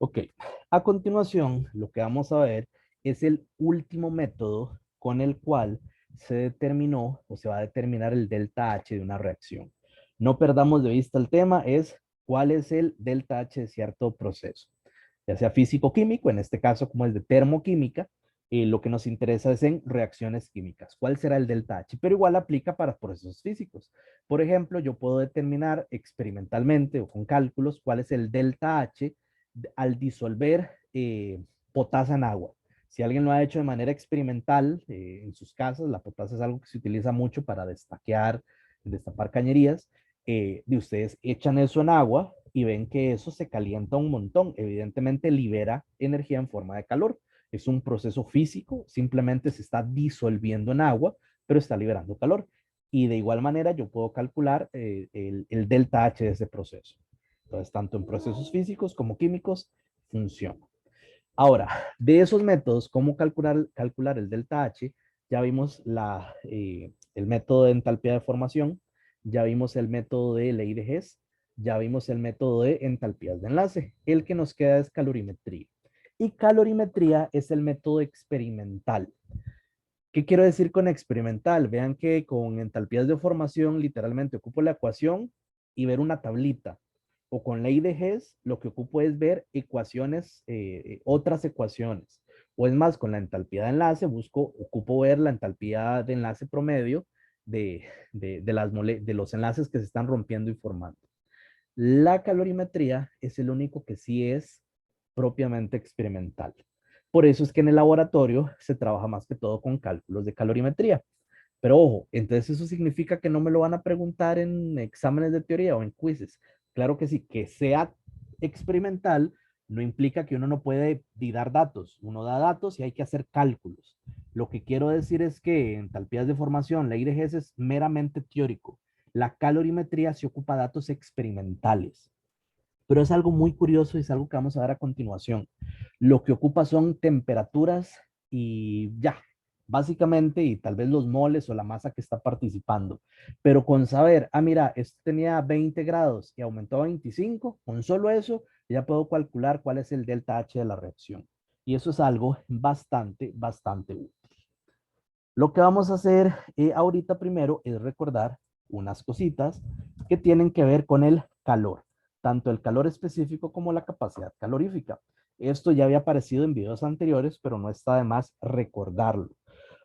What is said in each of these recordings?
Ok, a continuación lo que vamos a ver es el último método con el cual se determinó o se va a determinar el delta H de una reacción. No perdamos de vista el tema, es cuál es el delta H de cierto proceso, ya sea físico-químico, en este caso como es de termoquímica, lo que nos interesa es en reacciones químicas. ¿Cuál será el delta H? Pero igual aplica para procesos físicos. Por ejemplo, yo puedo determinar experimentalmente o con cálculos cuál es el delta H al disolver potasa en agua. Si alguien lo ha hecho de manera experimental en sus casas, la potasa es algo que se utiliza mucho para destaquear, destapar cañerías. De ustedes echan eso en agua y ven que eso se calienta un montón. Evidentemente libera energía en forma de calor. Es un proceso físico, simplemente se está disolviendo en agua, pero está liberando calor. Y de igual manera yo puedo calcular el delta H de ese proceso. Entonces, tanto en procesos físicos como químicos, funciona. Ahora, de esos métodos, cómo calcular el delta H, ya vimos el método de entalpía de formación, ya vimos el método de ley de Hess, ya vimos el método de entalpías de enlace. El que nos queda es calorimetría. Y calorimetría es el método experimental. ¿Qué quiero decir con experimental? Vean que con entalpías de formación literalmente ocupo la ecuación y ver una tablita. O con ley de Hess lo que ocupo es ver ecuaciones, otras ecuaciones. O es más, con la entalpía de enlace ocupo ver la entalpía de enlace promedio de los enlaces que se están rompiendo y formando. La calorimetría es el único que sí es propiamente experimental. Por eso es que en el laboratorio se trabaja más que todo con cálculos de calorimetría. Pero ojo, entonces eso significa que no me lo van a preguntar en exámenes de teoría o en quizzes. Claro que sí, que sea experimental no implica que uno no puede dar datos. Uno da datos y hay que hacer cálculos. Lo que quiero decir es que en entalpías de formación, ley de Hess es meramente teórico. La calorimetría se ocupa de datos experimentales. Pero es algo muy curioso y es algo que vamos a ver a continuación. Lo que ocupa son temperaturas y ya, básicamente, y tal vez los moles o la masa que está participando. Pero con saber, mira, esto tenía 20 grados y aumentó a 25, con solo eso ya puedo calcular cuál es el delta H de la reacción. Y eso es algo bastante útil. Lo que vamos a hacer ahorita primero es recordar unas cositas que tienen que ver con el calor, tanto el calor específico como la capacidad calorífica. Esto ya había aparecido en videos anteriores, pero no está de más recordarlo.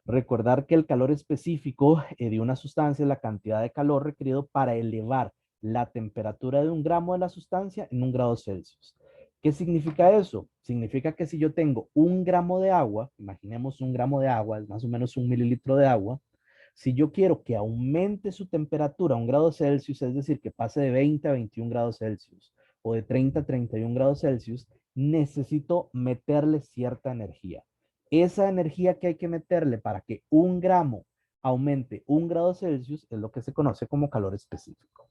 Recordar que el calor específico de una sustancia es la cantidad de calor requerido para elevar la temperatura de un gramo de la sustancia en 1 grado Celsius. ¿Qué significa eso? Significa que si yo tengo 1 gramo de agua, imaginemos 1 gramo de agua, es más o menos 1 mililitro de agua, si yo quiero que aumente su temperatura a 1 grado Celsius, es decir, que pase de 20 a 21 grados Celsius o de 30 a 31 grados Celsius, necesito meterle cierta energía. Esa energía que hay que meterle para que 1 gramo aumente 1 grado Celsius es lo que se conoce como calor específico.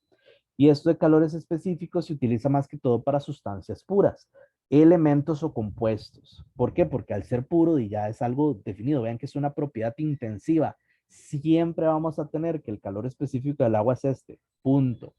Y esto de calores específicos se utiliza más que todo para sustancias puras, elementos o compuestos. ¿Por qué? Porque al ser puro y ya es algo definido, vean que es una propiedad intensiva. Siempre vamos a tener que el calor específico del agua es este, punto.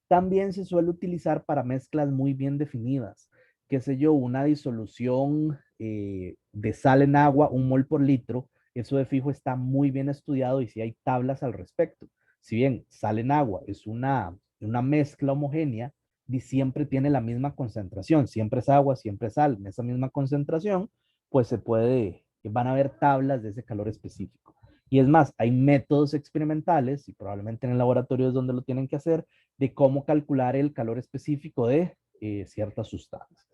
También se suele utilizar para mezclas muy bien definidas. Qué sé yo, una disolución de sal en agua, 1 mol por litro, eso de fijo está muy bien estudiado y sí hay tablas al respecto. Si bien sal en agua es una mezcla homogénea y siempre tiene la misma concentración, siempre es agua, siempre es sal, en esa misma concentración, pues van a haber tablas de ese calor específico. Y es más, hay métodos experimentales, y probablemente en el laboratorio es donde lo tienen que hacer, de cómo calcular el calor específico de ciertas sustancias.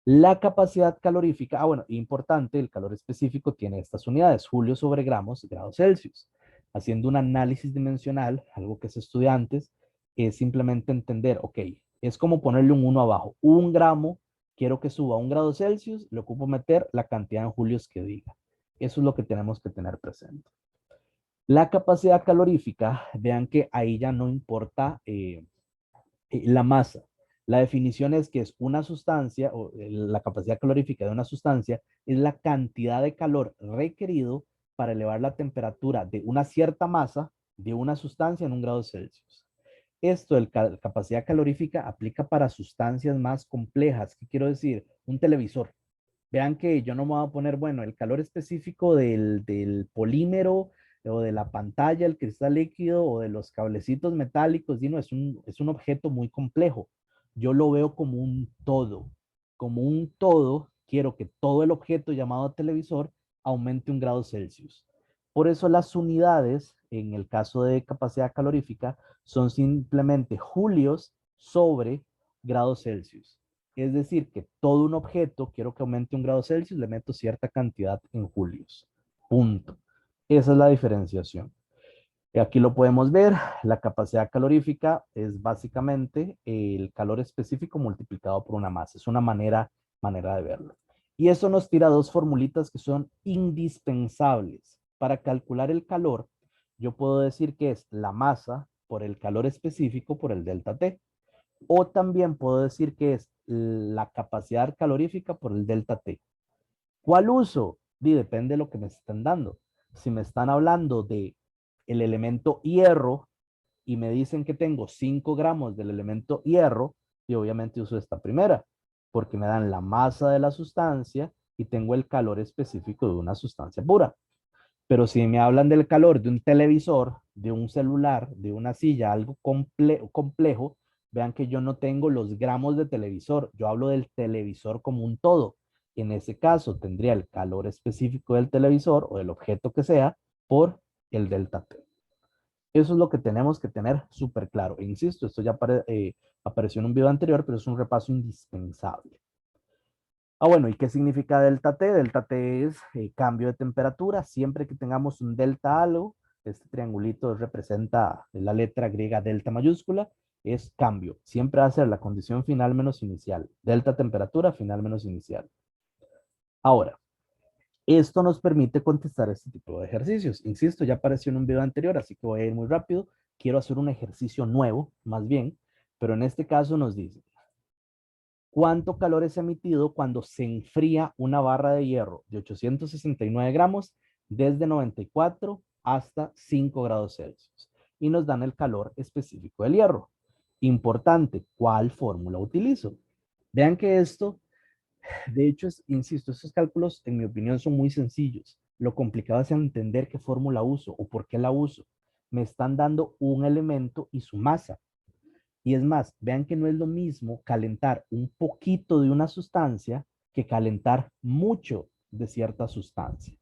La capacidad calorífica, bueno, importante, el calor específico tiene estas unidades, julio sobre gramos, grados Celsius. Haciendo un análisis dimensional, algo que es estudiantes, es simplemente entender, ok, es como ponerle un 1 abajo. 1 gramo, quiero que suba a 1 grado Celsius, le ocupo meter la cantidad en julios que diga. Eso es lo que tenemos que tener presente. La capacidad calorífica, vean que ahí ya no importa la masa. La definición es que es una sustancia, o la capacidad calorífica de una sustancia, es la cantidad de calor requerido para elevar la temperatura de una cierta masa de una sustancia en 1 grado Celsius. Esto de capacidad calorífica aplica para sustancias más complejas. ¿Qué quiero decir? Un televisor. Vean que yo no me voy a poner, bueno, el calor específico del polímero o de la pantalla, el cristal líquido o de los cablecitos metálicos, y no, es un objeto muy complejo. Yo lo veo como un todo. Como un todo, quiero que todo el objeto llamado televisor aumente 1 grado Celsius. Por eso las unidades, en el caso de capacidad calorífica, son simplemente julios sobre grados Celsius. Es decir, que todo un objeto, quiero que aumente 1 grado Celsius, le meto cierta cantidad en julios. Punto. Esa es la diferenciación. Y aquí lo podemos ver, la capacidad calorífica es básicamente el calor específico multiplicado por una masa. Es una manera de verlo. Y eso nos tira dos formulitas que son indispensables. Para calcular el calor, yo puedo decir que es la masa por el calor específico por el delta T. O también puedo decir que es la capacidad calorífica por el delta T. ¿Cuál uso? Depende de lo que me estén dando. Si me están hablando de el elemento hierro y me dicen que tengo 5 gramos del elemento hierro, y obviamente uso esta primera, porque me dan la masa de la sustancia y tengo el calor específico de una sustancia pura. Pero si me hablan del calor de un televisor, de un celular, de una silla, algo complejo, vean que yo no tengo los gramos de televisor, yo hablo del televisor como un todo. En ese caso tendría el calor específico del televisor o del objeto que sea por el delta T. Eso es lo que tenemos que tener súper claro. E insisto, esto ya apareció en un video anterior, pero es un repaso indispensable. Bueno, ¿y qué significa delta T? Delta T es cambio de temperatura. Siempre que tengamos un delta algo, este triangulito representa la letra griega delta mayúscula, es cambio. Siempre va a ser la condición final menos inicial. Delta temperatura, final menos inicial. Ahora, esto nos permite contestar este tipo de ejercicios. Insisto, ya apareció en un video anterior, así que voy a ir muy rápido. Quiero hacer un ejercicio nuevo, más bien, pero en este caso nos dice, ¿cuánto calor es emitido cuando se enfría una barra de hierro de 869 gramos desde 94 hasta 5 grados Celsius? Y nos dan el calor específico del hierro. Importante, ¿cuál fórmula utilizo? Vean que esto, de hecho, insisto, estos cálculos, en mi opinión, son muy sencillos. Lo complicado es entender qué fórmula uso o por qué la uso. Me están dando un elemento y su masa. Y es más, vean que no es lo mismo calentar un poquito de una sustancia que calentar mucho de cierta sustancia.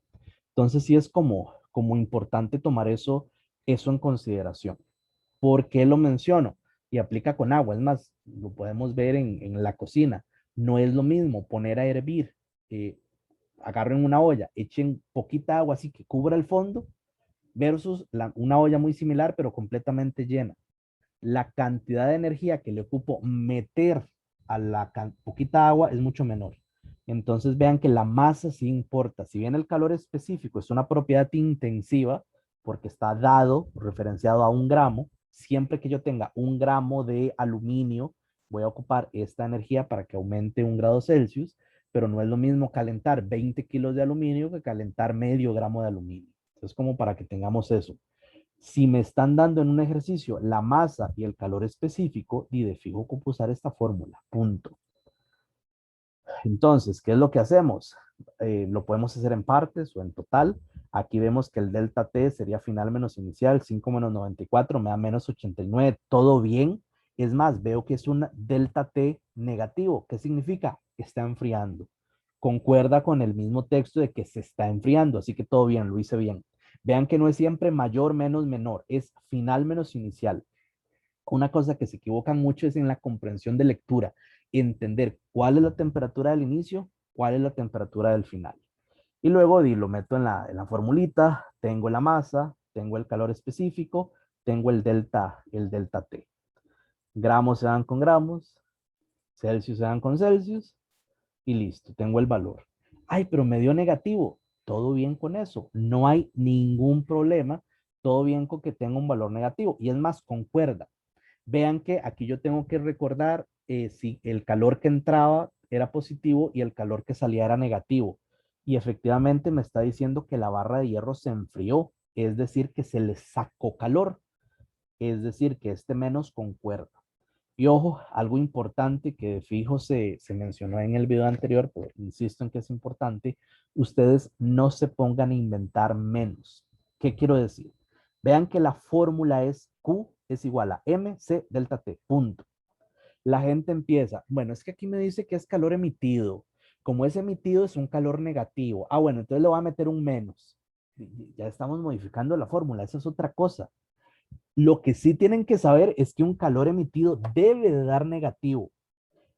Entonces sí es como importante tomar eso en consideración. ¿Por qué lo menciono? Y aplica con agua. Es más, lo podemos ver en la cocina. No es lo mismo poner a hervir, eh, agarren una olla, echen poquita agua así que cubra el fondo versus una olla muy similar pero completamente llena. La cantidad de energía que le ocupo meter a la poquita agua es mucho menor. Entonces vean que la masa sí importa. Si bien el calor específico es una propiedad intensiva, porque está dado, referenciado a 1 gramo, siempre que yo tenga 1 gramo de aluminio, voy a ocupar esta energía para que aumente 1 grado Celsius, pero no es lo mismo calentar 20 kilos de aluminio que calentar medio gramo de aluminio. Entonces, como para que tengamos eso. Si me están dando en un ejercicio la masa y el calor específico, y de fijo ocupo usar esta fórmula, punto. Entonces, ¿qué es lo que hacemos? Lo podemos hacer en partes o en total. Aquí vemos que el delta T sería final menos inicial, 5 menos 94 me da menos 89, todo bien. Es más, veo que es un delta T negativo. ¿Qué significa? Que está enfriando. Concuerda con el mismo texto de que se está enfriando, así que todo bien, lo hice bien. Vean que no es siempre mayor menos menor, es final menos inicial. Una cosa que se equivocan mucho es en la comprensión de lectura, entender cuál es la temperatura del inicio, cuál es la temperatura del final. Y luego lo meto en la formulita, tengo la masa, tengo el calor específico, tengo el delta T. Gramos se dan con gramos, Celsius se dan con Celsius y listo, tengo el valor. Ay, pero me dio negativo. Todo bien con eso. No hay ningún problema. Todo bien con que tenga un valor negativo. Y es más, concuerda. Vean que aquí yo tengo que recordar si el calor que entraba era positivo y el calor que salía era negativo. Y efectivamente me está diciendo que la barra de hierro se enfrió, es decir, que se le sacó calor. es decir, que este menos concuerda. Y ojo, algo importante que de fijo se mencionó en el video anterior, pero insisto en que es importante, ustedes no se pongan a inventar menos. ¿Qué quiero decir? Vean que la fórmula es Q es igual a mc delta T, punto. La gente empieza, bueno, es que aquí me dice que es calor emitido. Como es emitido es un calor negativo. Ah, bueno, entonces le voy a meter un menos. Ya estamos modificando la fórmula, esa es otra cosa. Lo que sí tienen que saber es que un calor emitido debe de dar negativo.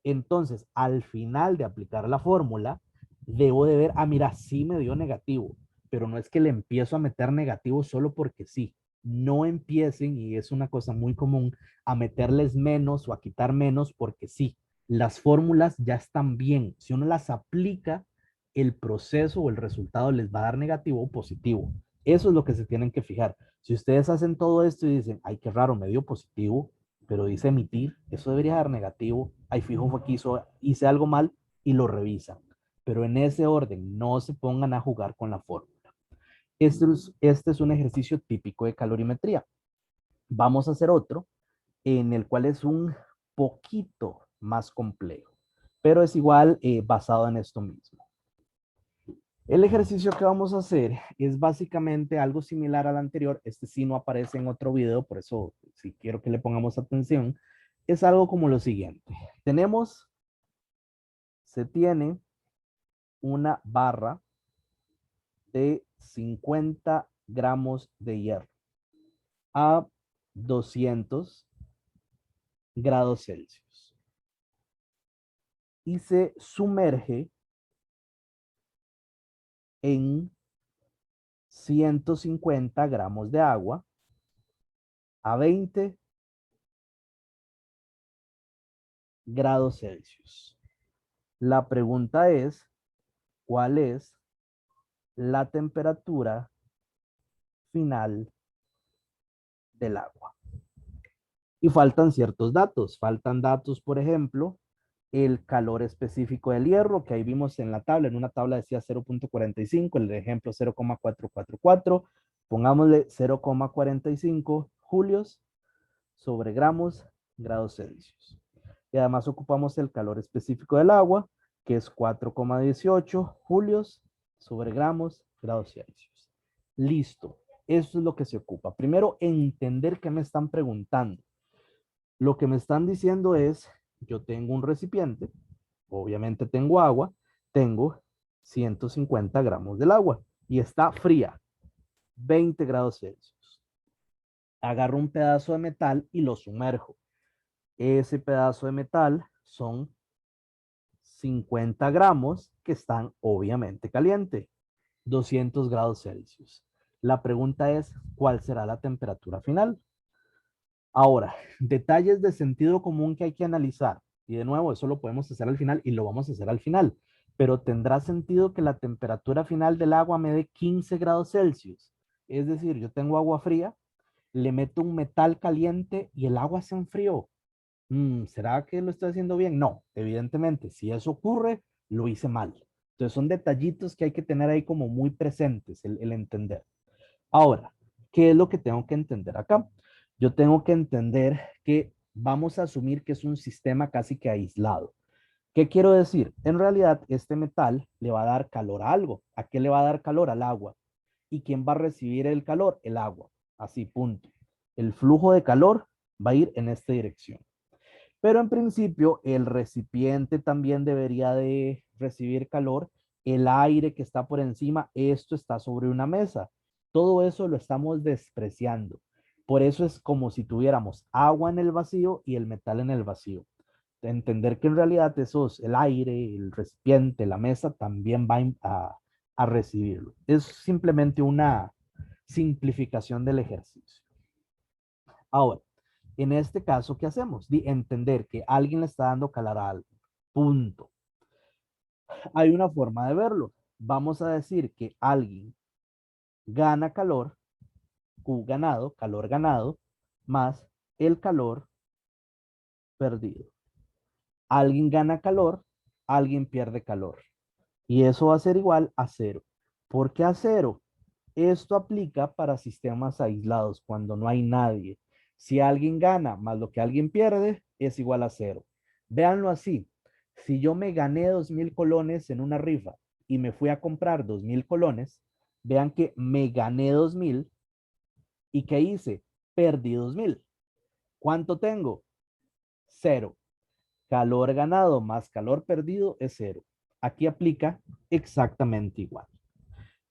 Entonces, al final de aplicar la fórmula, debo de ver, ah, mira, sí me dio negativo, pero no es que le empiezo a meter negativo solo porque sí. No empiecen, y es una cosa muy común, a meterles menos o a quitar menos porque sí. Las fórmulas ya están bien. Si uno las aplica, el proceso o el resultado les va a dar negativo o positivo. Eso es lo que se tienen que fijar. Si ustedes hacen todo esto y dicen, ay, qué raro, me dio positivo, pero dice emitir, eso debería dar negativo. Ay, fijo, fue que hice algo mal y lo revisan. Pero en ese orden, no se pongan a jugar con la fórmula. Este es un ejercicio típico de calorimetría. Vamos a hacer otro en el cual es un poquito más complejo, pero es igual basado en esto mismo. El ejercicio que vamos a hacer es básicamente algo similar al anterior. Este sí no aparece en otro video, por eso si quiero que le pongamos atención. Es algo como lo siguiente. Se tiene una barra de 50 gramos de hierro a 200 grados Celsius y se sumerge en 150 gramos de agua a 20 grados Celsius. La pregunta es, ¿cuál es la temperatura final del agua? Y faltan ciertos datos. Faltan datos, por ejemplo, el calor específico del hierro, que ahí vimos en la tabla. En una tabla decía 0.45, el ejemplo 0,444. Pongámosle 0,45 julios sobre gramos, grados Celsius. Y además ocupamos el calor específico del agua, que es 4,18 julios sobre gramos, grados Celsius. Listo. Eso es lo que se ocupa. Primero, entender qué me están preguntando. Lo que me están diciendo es, yo tengo un recipiente, obviamente tengo agua, tengo 150 gramos del agua y está fría, 20 grados Celsius. Agarro un pedazo de metal y lo sumerjo. Ese pedazo de metal son 50 gramos que están obviamente caliente, 200 grados Celsius. La pregunta es, ¿cuál será la temperatura final? Ahora, detalles de sentido común que hay que analizar. Y de nuevo, eso lo podemos hacer al final y lo vamos a hacer al final. Pero tendrá sentido que la temperatura final del agua me dé 15 grados Celsius. Es decir, yo tengo agua fría, le meto un metal caliente y el agua se enfrió. ¿Será que lo estoy haciendo bien? No, evidentemente, si eso ocurre, lo hice mal. Entonces son detallitos que hay que tener ahí como muy presentes, el entender. Ahora, ¿qué es lo que tengo que entender acá? Yo tengo que entender que vamos a asumir que es un sistema casi que aislado. ¿Qué quiero decir? En realidad, este metal le va a dar calor a algo. ¿A qué le va a dar calor? Al agua. ¿Y quién va a recibir el calor? El agua. Así, punto. El flujo de calor va a ir en esta dirección. Pero en principio, el recipiente también debería de recibir calor. El aire que está por encima, esto está sobre una mesa. Todo eso lo estamos despreciando. Por eso es como si tuviéramos agua en el vacío y el metal en el vacío. Entender que en realidad esos, el aire, el recipiente, la mesa, también va a recibirlo. Es simplemente una simplificación del ejercicio. Ahora, en este caso, ¿qué hacemos? Entender que alguien le está dando calor a algo. Punto. Hay una forma de verlo. Vamos a decir que alguien gana calor, Q ganado, calor ganado, más el calor perdido. Alguien gana calor, alguien pierde calor. Y eso va a ser igual a cero. ¿Por qué a cero? Esto aplica para sistemas aislados, cuando no hay nadie. Si alguien gana más lo que alguien pierde, es igual a cero. Véanlo así. Si yo me gané 2.000 colones en una rifa y me fui a comprar 2.000 colones, vean que me gané 2.000 y ¿qué hice? Perdí 2.000. ¿Cuánto tengo? Cero. Calor ganado más calor perdido es cero. Aquí aplica exactamente igual.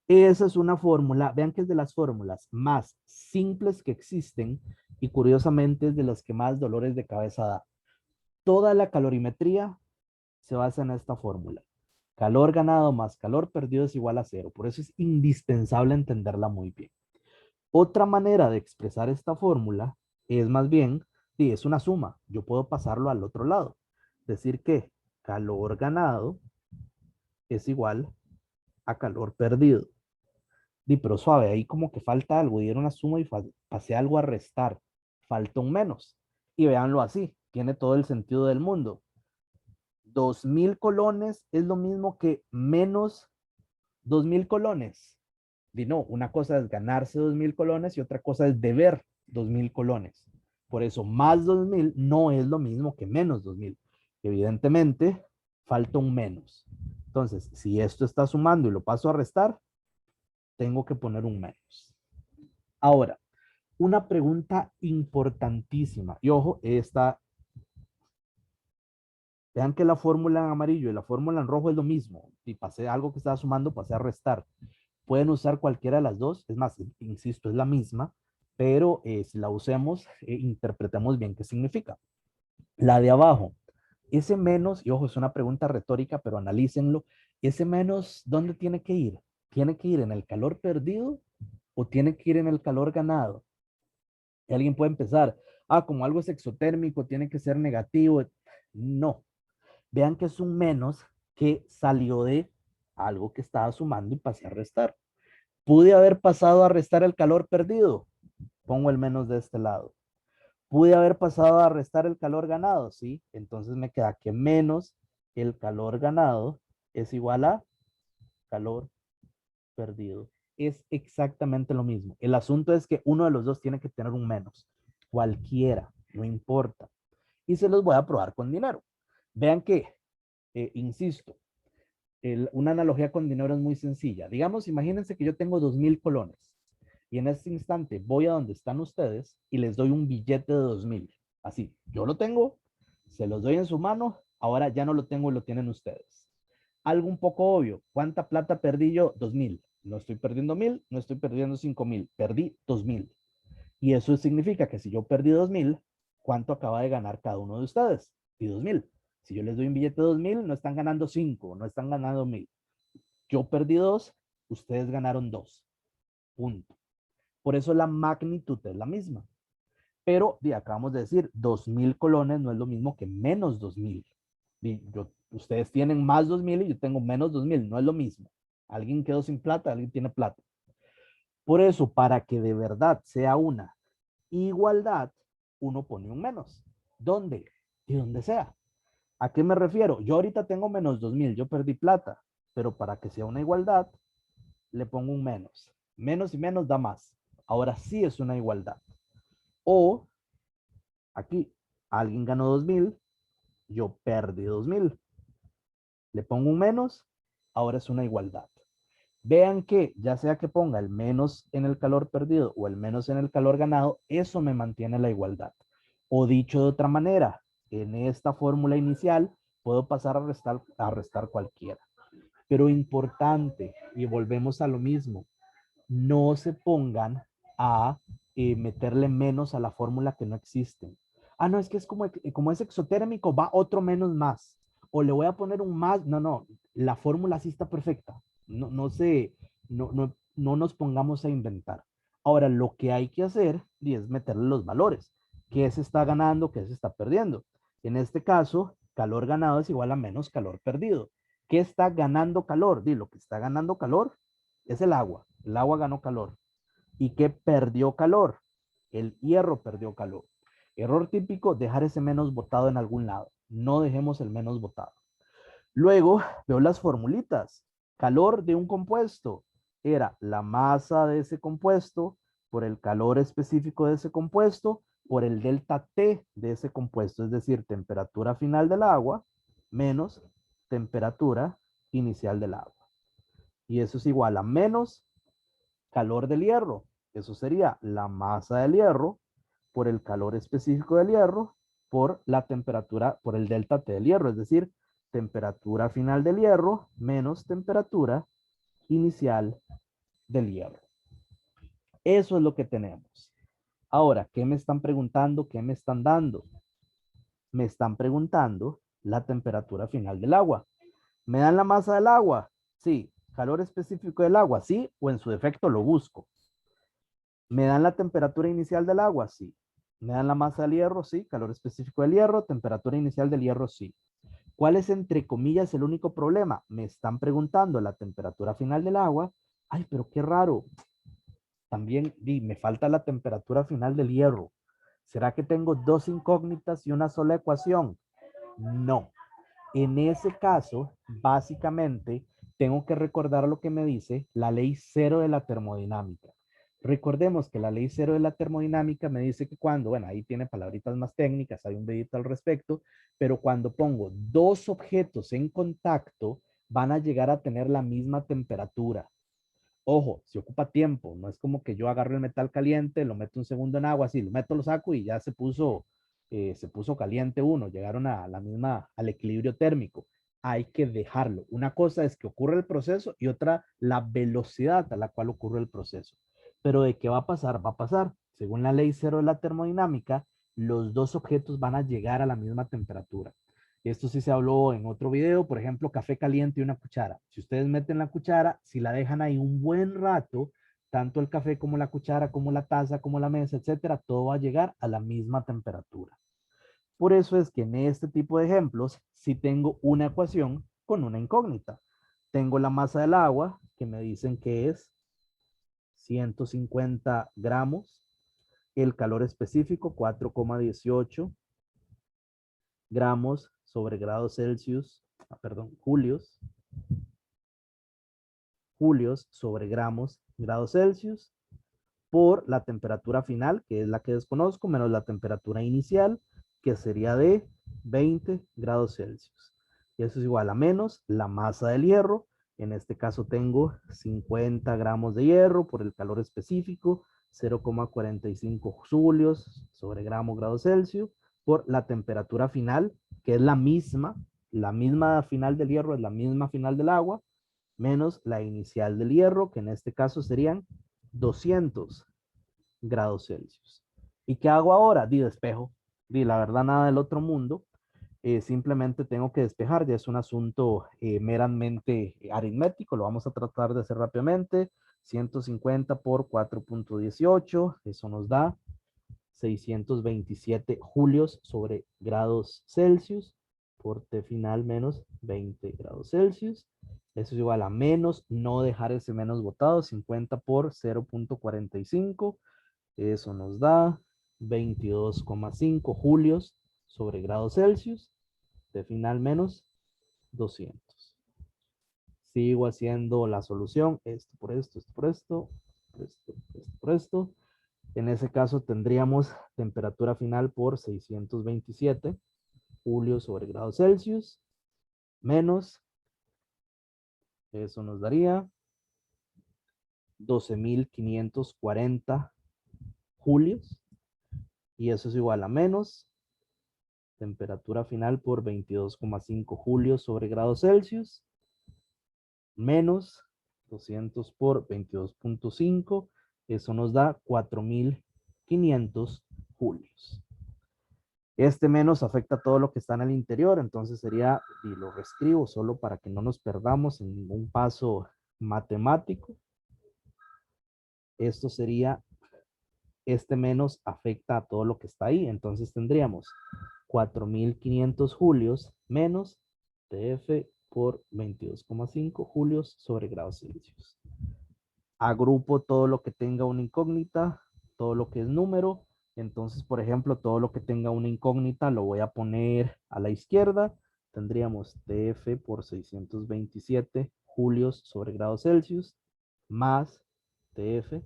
Esa es una fórmula, vean que es de las fórmulas más simples que existen y curiosamente es de las que más dolores de cabeza da. Toda la calorimetría se basa en esta fórmula. Calor ganado más calor perdido es igual a cero. Por eso es indispensable entenderla muy bien. Otra manera de expresar esta fórmula es más bien, sí, es una suma. Yo puedo pasarlo al otro lado. Decir que calor ganado es igual a calor perdido. Pero suave, ahí como que falta algo. Dieron una suma y pasé algo a restar. Falta un menos. Y véanlo así. Tiene todo el sentido del mundo. 2.000 colones es lo mismo que menos 2.000 colones. No, una cosa es ganarse 2.000 colones y otra cosa es deber 2.000 colones. Por eso, más 2.000 no es lo mismo que menos 2.000. Evidentemente, falta un menos. Entonces, si esto está sumando y lo paso a restar, tengo que poner un menos. Ahora, una pregunta importantísima. Y ojo, vean que la fórmula en amarillo y la fórmula en rojo es lo mismo. Si pasé algo que estaba sumando, pasé a restar. Pueden usar cualquiera de las dos. Es más, insisto, es la misma. Pero si la usemos, interpretemos bien qué significa. La de abajo, ese menos, y ojo, es una pregunta retórica, pero analícenlo. Ese menos, ¿dónde tiene que ir? ¿Tiene que ir en el calor perdido o tiene que ir en el calor ganado? Y alguien puede empezar, como algo es exotérmico, tiene que ser negativo. No, vean que es un menos que salió de algo que estaba sumando y pasé a restar. ¿Pude haber pasado a restar el calor perdido? Pongo el menos de este lado. ¿Pude haber pasado a restar el calor ganado? Sí, entonces me queda que menos el calor ganado es igual a calor perdido. Es exactamente lo mismo. El asunto es que uno de los dos tiene que tener un menos. Cualquiera, no importa. Y se los voy a probar con dinero. Vean que, insisto, una analogía con dinero es muy sencilla. Digamos, imagínense que yo tengo 2.000 colones y en este instante voy a donde están ustedes y les doy un billete de 2.000. Así, yo lo tengo, se los doy en su mano, ahora ya no lo tengo y lo tienen ustedes. Algo un poco obvio, ¿cuánta plata perdí yo? 2.000. No estoy perdiendo 1.000, no estoy perdiendo 5.000, perdí 2.000. Y eso significa que si yo perdí 2.000, ¿cuánto acaba de ganar cada uno de ustedes? Y 2.000. Si yo les doy un billete de 2.000, no están ganando 5, no están ganando 1.000. Yo perdí 2, ustedes ganaron 2. Punto. Por eso la magnitud es la misma. Pero acabamos de decir, 2.000 colones no es lo mismo que menos 2.000. Ustedes tienen más 2.000 y yo tengo menos 2.000, no es lo mismo. Alguien quedó sin plata, alguien tiene plata. Por eso, para que de verdad sea una igualdad, uno pone un menos. ¿Dónde? Y donde sea. ¿A qué me refiero? Yo ahorita tengo menos 2.000, yo perdí plata, pero para que sea una igualdad, le pongo un menos. Menos y menos da más. Ahora sí es una igualdad. O aquí, alguien ganó 2.000, yo perdí 2.000. Le pongo un menos, ahora es una igualdad. Vean que ya sea que ponga el menos en el calor perdido o el menos en el calor ganado, eso me mantiene la igualdad. O dicho de otra manera, en esta fórmula inicial puedo pasar a restar cualquiera. Pero importante, y volvemos a lo mismo, no se pongan a meterle menos a la fórmula que no existe. No, es que es como es exotérmico, va otro menos más. O le voy a poner un más. No, no, la fórmula sí está perfecta. No nos pongamos a inventar. Ahora, lo que hay que hacer es meterle los valores. ¿Qué se está ganando? ¿Qué se está perdiendo? En este caso, calor ganado es igual a menos calor perdido. ¿Qué está ganando calor? Lo que está ganando calor es el agua. El agua ganó calor. ¿Y qué perdió calor? El hierro perdió calor. Error típico, dejar ese menos botado en algún lado. No dejemos el menos botado. Luego veo las formulitas. Calor de un compuesto era la masa de ese compuesto por el calor específico de ese compuesto por el delta T de ese compuesto, es decir, temperatura final del agua menos temperatura inicial del agua. Y eso es igual a menos calor del hierro. Eso sería la masa del hierro por el calor específico del hierro por la temperatura, por el delta T del hierro, es decir, temperatura final del hierro menos temperatura inicial del hierro. Eso es lo que tenemos. Ahora, ¿qué me están preguntando? ¿Qué me están dando? Me están preguntando la temperatura final del agua. ¿Me dan la masa del agua? Sí. ¿Calor específico del agua? Sí. O en su defecto lo busco. ¿Me dan la temperatura inicial del agua? Sí. ¿Me dan la masa del hierro? Sí. ¿Calor específico del hierro? Temperatura inicial del hierro? Sí. ¿Cuál es, entre comillas, el único problema? Me están preguntando la temperatura final del agua. Ay, pero qué raro. También me falta la temperatura final del hierro. ¿Será que tengo dos incógnitas y una sola ecuación? No. En ese caso, básicamente, tengo que recordar lo que me dice la ley cero de la termodinámica. Recordemos que la ley cero de la termodinámica me dice que cuando, bueno, ahí tiene palabritas más técnicas, hay un videito al respecto, pero cuando pongo dos objetos en contacto, van a llegar a tener la misma temperatura. Ojo, se ocupa tiempo, no es como que yo agarro el metal caliente, lo meto un segundo en agua, así, lo meto, lo saco y ya se puso caliente uno, llegaron a la misma, al equilibrio térmico. Hay que dejarlo. Una cosa es que ocurre el proceso y otra la velocidad a la cual ocurre el proceso. Pero ¿de qué va a pasar? Va a pasar. Según la ley cero de la termodinámica, los dos objetos van a llegar a la misma temperatura. Esto sí se habló en otro video, por ejemplo, café caliente y una cuchara. Si ustedes meten la cuchara, si la dejan ahí un buen rato, tanto el café como la cuchara, como la taza, como la mesa, etcétera, todo va a llegar a la misma temperatura. Por eso es que en este tipo de ejemplos, sí tengo una ecuación con una incógnita. Tengo la masa del agua, que me dicen que es 150 gramos, el calor específico 4,18 gramos sobre grados Celsius, julios sobre grados Celsius, por la temperatura final, que es la que desconozco, menos la temperatura inicial, que sería de 20 grados Celsius. Y eso es igual a menos la masa del hierro. En este caso tengo 50 gramos de hierro por el calor específico, 0,45 julios sobre grados Celsius, por la temperatura final, que es la misma final del hierro es la misma final del agua, menos la inicial del hierro, que en este caso serían 200 grados Celsius. ¿Y qué hago ahora? Despejo. La verdad, nada del otro mundo. Simplemente tengo que despejar. Ya es un asunto meramente aritmético. Lo vamos a tratar de hacer rápidamente. 150 por 4,18. Eso nos da 627 julios sobre grados Celsius por T final menos 20 grados Celsius. Eso es igual a menos, no dejar ese menos botado, 50 por 0,45. Eso nos da 22,5 julios sobre grados Celsius. T final menos 200. Sigo haciendo la solución, esto por esto, esto por esto, esto por esto. En ese caso tendríamos temperatura final por 627 julios sobre grados Celsius menos, eso nos daría 12,540 julios y eso es igual a menos temperatura final por 22,5 julios sobre grados Celsius menos 200 por 22,5, eso nos da 4,500 julios. Este menos afecta todo lo que está en el interior, entonces sería, y lo reescribo solo para que no nos perdamos en ningún paso matemático. Esto sería, este menos afecta a todo lo que está ahí, entonces tendríamos 4,500 julios menos TF por 22,5 julios sobre grados Celsius. Agrupo todo lo que tenga una incógnita, todo lo que es número. Entonces, por ejemplo, todo lo que tenga una incógnita lo voy a poner a la izquierda. Tendríamos TF por 627 julios sobre grados Celsius más TF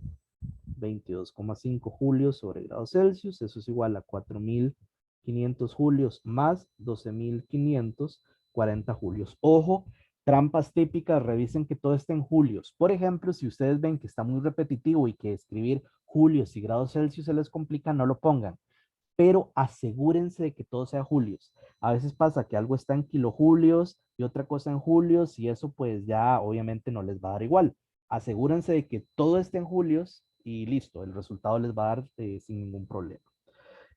22,5 julios sobre grados Celsius. Eso es igual a 4.500 julios más 12.540 julios. Ojo, trampas típicas, revisen que todo esté en julios. Por ejemplo, si ustedes ven que está muy repetitivo y que escribir julios y grados Celsius se les complica, no lo pongan. Pero asegúrense de que todo sea julios. A veces pasa que algo está en kilojulios y otra cosa en julios y eso pues ya obviamente no les va a dar igual. Asegúrense de que todo esté en julios y listo, el resultado les va a dar sin ningún problema.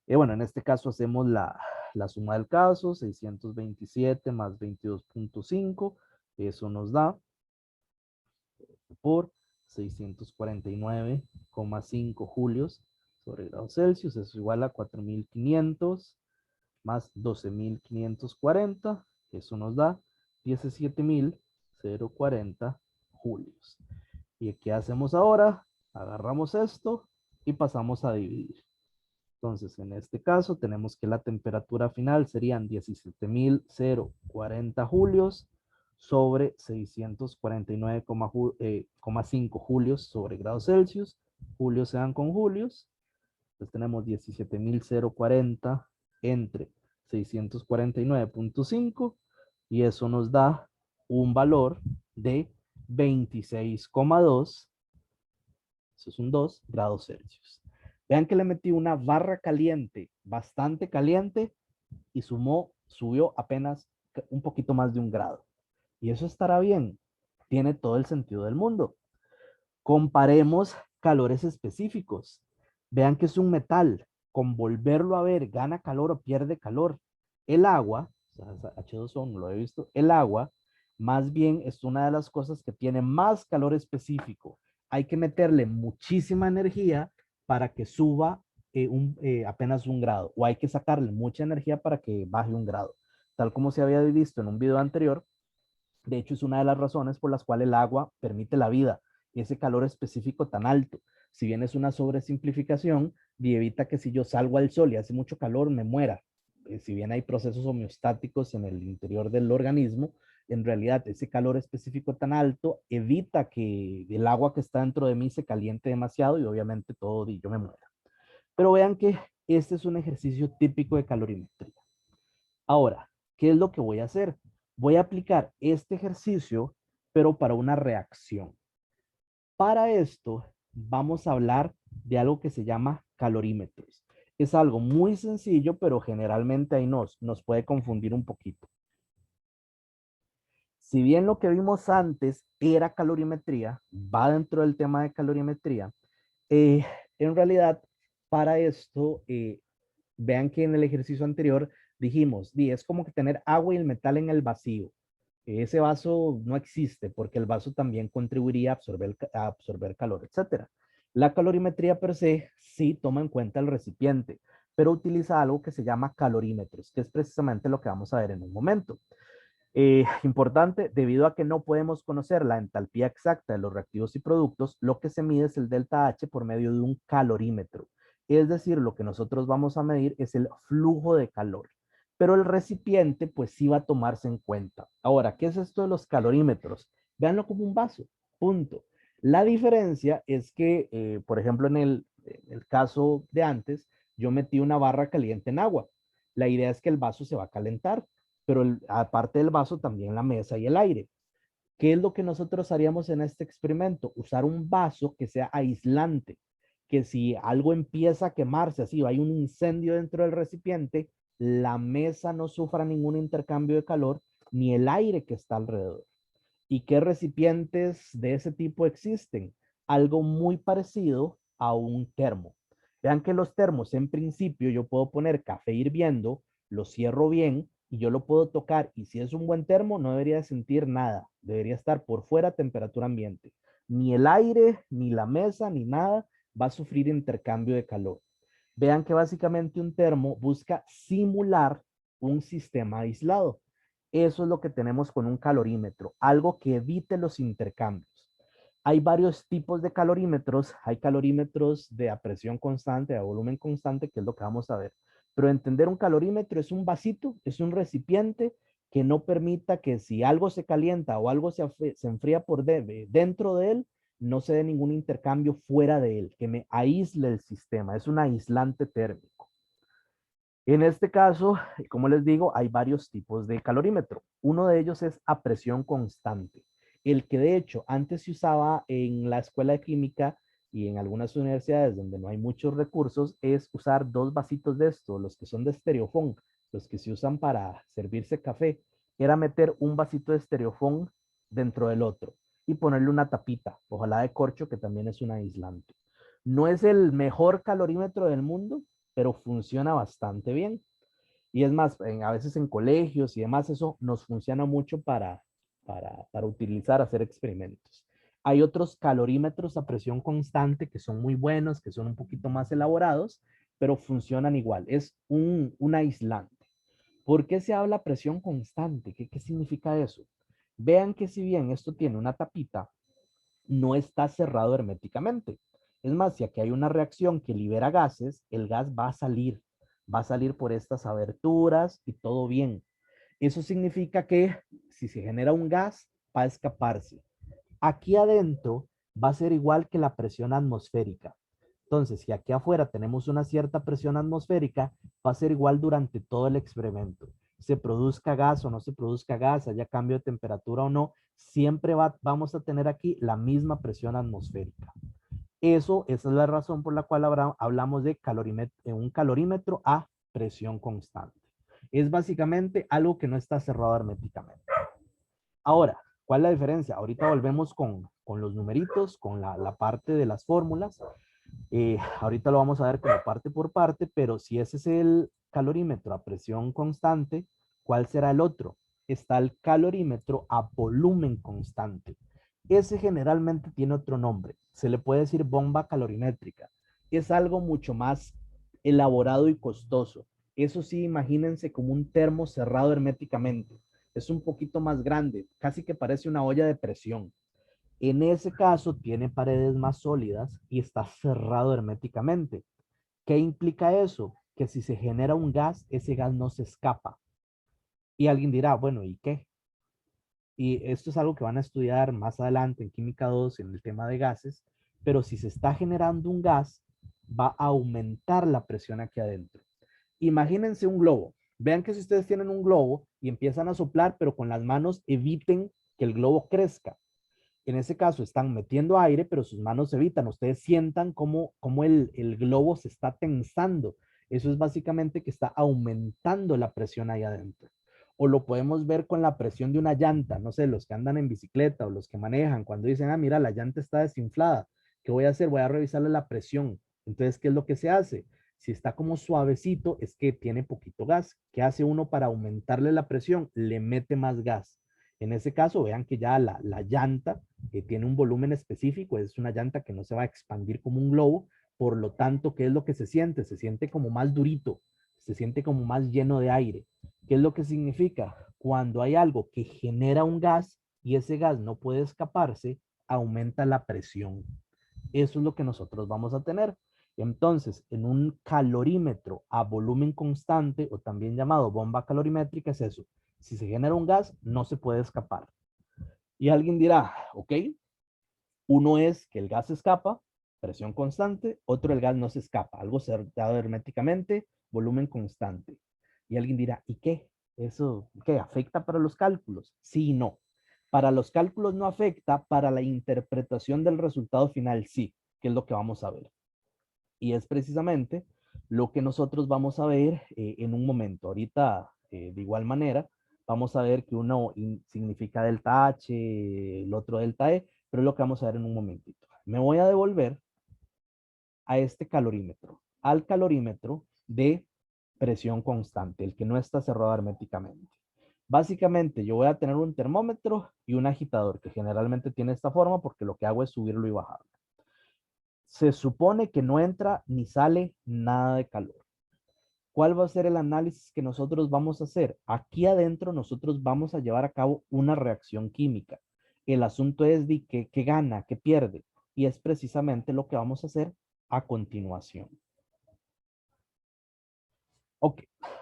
Y bueno, en este caso hacemos la suma del caso, 627 más 22,5, eso nos da por 649,5 julios sobre grados Celsius, eso es igual a 4.500 más 12.540, eso nos da 17.040 julios. ¿Y qué hacemos ahora? Agarramos esto y pasamos a dividir. Entonces, en este caso, tenemos que la temperatura final serían 17.040 julios sobre 649,5 julios sobre grados Celsius. Julios se dan con julios. Entonces tenemos 17.040 entre 649,5 y eso nos da un valor de 26,2, eso es un 2 grados Celsius. Vean que le metí una barra caliente, bastante caliente, y subió apenas un poquito más de 1 grado. Y eso estará bien, tiene todo el sentido del mundo. Comparemos calores específicos. Vean que es un metal, con volverlo a ver, gana calor o pierde calor. El agua, H2O, no lo he visto, el agua, más bien es una de las cosas que tiene más calor específico. Hay que meterle muchísima energía para que suba apenas 1 grado, o hay que sacarle mucha energía para que baje 1 grado. Tal como se había visto en un video anterior, de hecho es una de las razones por las cuales el agua permite la vida, ese calor específico tan alto. Si bien es una sobresimplificación, y evita que si yo salgo al sol y hace mucho calor me muera. Si bien hay procesos homeostáticos en el interior del organismo, en realidad ese calor específico tan alto evita que el agua que está dentro de mí se caliente demasiado y obviamente todo y yo me muera. Pero vean que este es un ejercicio típico de calorimetría. Ahora, ¿qué es lo que voy a hacer? Voy a aplicar este ejercicio, pero para una reacción. Para esto, vamos a hablar de algo que se llama calorímetros. Es algo muy sencillo, pero generalmente ahí nos puede confundir un poquito. Si bien lo que vimos antes era calorimetría, va dentro del tema de calorimetría, en realidad, para esto, vean que en el ejercicio anterior dijimos, es como que tener agua y el metal en el vacío. Ese vaso no existe porque el vaso también contribuiría a absorber calor, etc. La calorimetría per se sí toma en cuenta el recipiente, pero utiliza algo que se llama calorímetros, que es precisamente lo que vamos a ver en un momento. Importante, debido a que no podemos conocer la entalpía exacta de los reactivos y productos, lo que se mide es el delta H por medio de un calorímetro. Es decir, lo que nosotros vamos a medir es el flujo de calor. Pero el recipiente, pues sí va a tomarse en cuenta. Ahora, ¿qué es esto de los calorímetros? Véanlo como un vaso, punto. La diferencia es que, por ejemplo, en el caso de antes, yo metí una barra caliente en agua. La idea es que el vaso se va a calentar, pero aparte del vaso también la mesa y el aire. ¿Qué es lo que nosotros haríamos en este experimento? Usar un vaso que sea aislante, que si algo empieza a quemarse, así hay un incendio dentro del recipiente, la mesa no sufra ningún intercambio de calor, ni el aire que está alrededor. ¿Y qué recipientes de ese tipo existen? Algo muy parecido a un termo. Vean que los termos, en principio, yo puedo poner café hirviendo, lo cierro bien y yo lo puedo tocar. Y si es un buen termo, no debería sentir nada. Debería estar por fuera a temperatura ambiente. Ni el aire, ni la mesa, ni nada va a sufrir intercambio de calor. Vean que básicamente un termo busca simular un sistema aislado. Eso es lo que tenemos con un calorímetro, algo que evite los intercambios. Hay varios tipos de calorímetros. Hay calorímetros de a presión constante, a volumen constante, que es lo que vamos a ver. Pero entender un calorímetro es un vasito, es un recipiente que no permita que si algo se calienta o algo se enfría por dentro de él, no se dé ningún intercambio fuera de él, que me aísle el sistema. Es un aislante térmico. En este caso, como les digo, hay varios tipos de calorímetro. Uno de ellos es a presión constante. El que de hecho antes se usaba en la escuela de química y en algunas universidades donde no hay muchos recursos, es usar dos vasitos de esto, los que son de estereofón, los que se usan para servirse café. Era meter un vasito de estereofón dentro del otro y ponerle una tapita, ojalá de corcho, que también es un aislante. No es el mejor calorímetro del mundo, pero funciona bastante bien. Y es más, a veces en colegios y demás, eso nos funciona mucho para utilizar, hacer experimentos. Hay otros calorímetros a presión constante que son muy buenos, que son un poquito más elaborados, pero funcionan igual. Es un aislante. ¿Por qué se habla presión constante? ¿Qué significa eso? Vean que si bien esto tiene una tapita, no está cerrado herméticamente. Es más, si aquí hay una reacción que libera gases, el gas va a salir por estas aberturas y todo bien. Eso significa que si se genera un gas, va a escaparse. Aquí adentro va a ser igual que la presión atmosférica. Entonces, si aquí afuera tenemos una cierta presión atmosférica, va a ser igual durante todo el experimento. Se produzca gas o no se produzca gas, haya cambio de temperatura o no, siempre vamos a tener aquí la misma presión atmosférica. Esa es la razón por la cual hablamos de un calorímetro a presión constante. Es básicamente algo que no está cerrado herméticamente. Ahora, ¿cuál es la diferencia? Ahorita volvemos con los numeritos, con la parte de las fórmulas. Ahorita lo vamos a ver como parte por parte, pero si ese es el calorímetro a presión constante, ¿cuál será el otro? Está el calorímetro a volumen constante. Ese generalmente tiene otro nombre. Se le puede decir bomba calorimétrica. Es algo mucho más elaborado y costoso. Eso sí, imagínense como un termo cerrado herméticamente. Es un poquito más grande, casi que parece una olla de presión. En ese caso, tiene paredes más sólidas y está cerrado herméticamente. ¿Qué implica eso? Que si se genera un gas, ese gas no se escapa. Y alguien dirá, bueno, ¿y qué? Y esto es algo que van a estudiar más adelante en Química 2, en el tema de gases, pero si se está generando un gas, va a aumentar la presión aquí adentro. Imagínense un globo. Vean que si ustedes tienen un globo y empiezan a soplar, pero con las manos eviten que el globo crezca. En ese caso están metiendo aire, pero sus manos evitan. Ustedes sientan cómo el globo se está tensando. Eso es básicamente que está aumentando la presión ahí adentro. O lo podemos ver con la presión de una llanta. No sé, los que andan en bicicleta o los que manejan, cuando dicen, ah, mira, la llanta está desinflada. ¿Qué voy a hacer? Voy a revisarle la presión. Entonces, ¿qué es lo que se hace? Si está como suavecito, es que tiene poquito gas. ¿Qué hace uno para aumentarle la presión? Le mete más gas. En ese caso, vean que ya la llanta tiene un volumen específico, es una llanta que no se va a expandir como un globo, por lo tanto, ¿qué es lo que se siente? Se siente como más durito, se siente como más lleno de aire. ¿Qué es lo que significa? Cuando hay algo que genera un gas y ese gas no puede escaparse, aumenta la presión. Eso es lo que nosotros vamos a tener. Entonces, en un calorímetro a volumen constante, o también llamado bomba calorimétrica, es eso. Si se genera un gas, no se puede escapar. Y alguien dirá, ok, uno es que el gas escapa, presión constante, otro el gas no se escapa, algo cerrado herméticamente, volumen constante. Y alguien dirá, ¿y qué? ¿Eso qué? ¿Afecta para los cálculos? Sí y no. Para los cálculos no afecta, para la interpretación del resultado final sí, que es lo que vamos a ver. Y es precisamente lo que nosotros vamos a ver en un momento. Ahorita, de igual manera, vamos a ver que uno significa delta H, el otro delta E, pero es lo que vamos a ver en un momentito. Me voy a devolver a este calorímetro, al calorímetro de presión constante, el que no está cerrado herméticamente. Básicamente, yo voy a tener un termómetro y un agitador, que generalmente tiene esta forma porque lo que hago es subirlo y bajarlo. Se supone que no entra ni sale nada de calor. ¿Cuál va a ser el análisis que nosotros vamos a hacer? Aquí adentro nosotros vamos a llevar a cabo una reacción química. El asunto es de qué gana, qué pierde. Y es precisamente lo que vamos a hacer a continuación. Ok,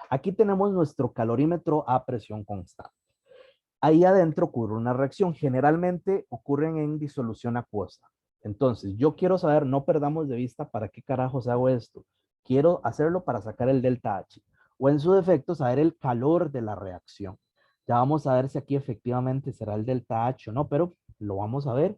aquí tenemos nuestro calorímetro a presión constante. Ahí adentro ocurre una reacción. Generalmente ocurren en disolución acuosa. Entonces, yo quiero saber, no perdamos de vista para qué carajos hago esto. Quiero hacerlo para sacar el delta H. O en su defecto, saber el calor de la reacción. Ya vamos a ver si aquí efectivamente será el delta H o no, pero lo vamos a ver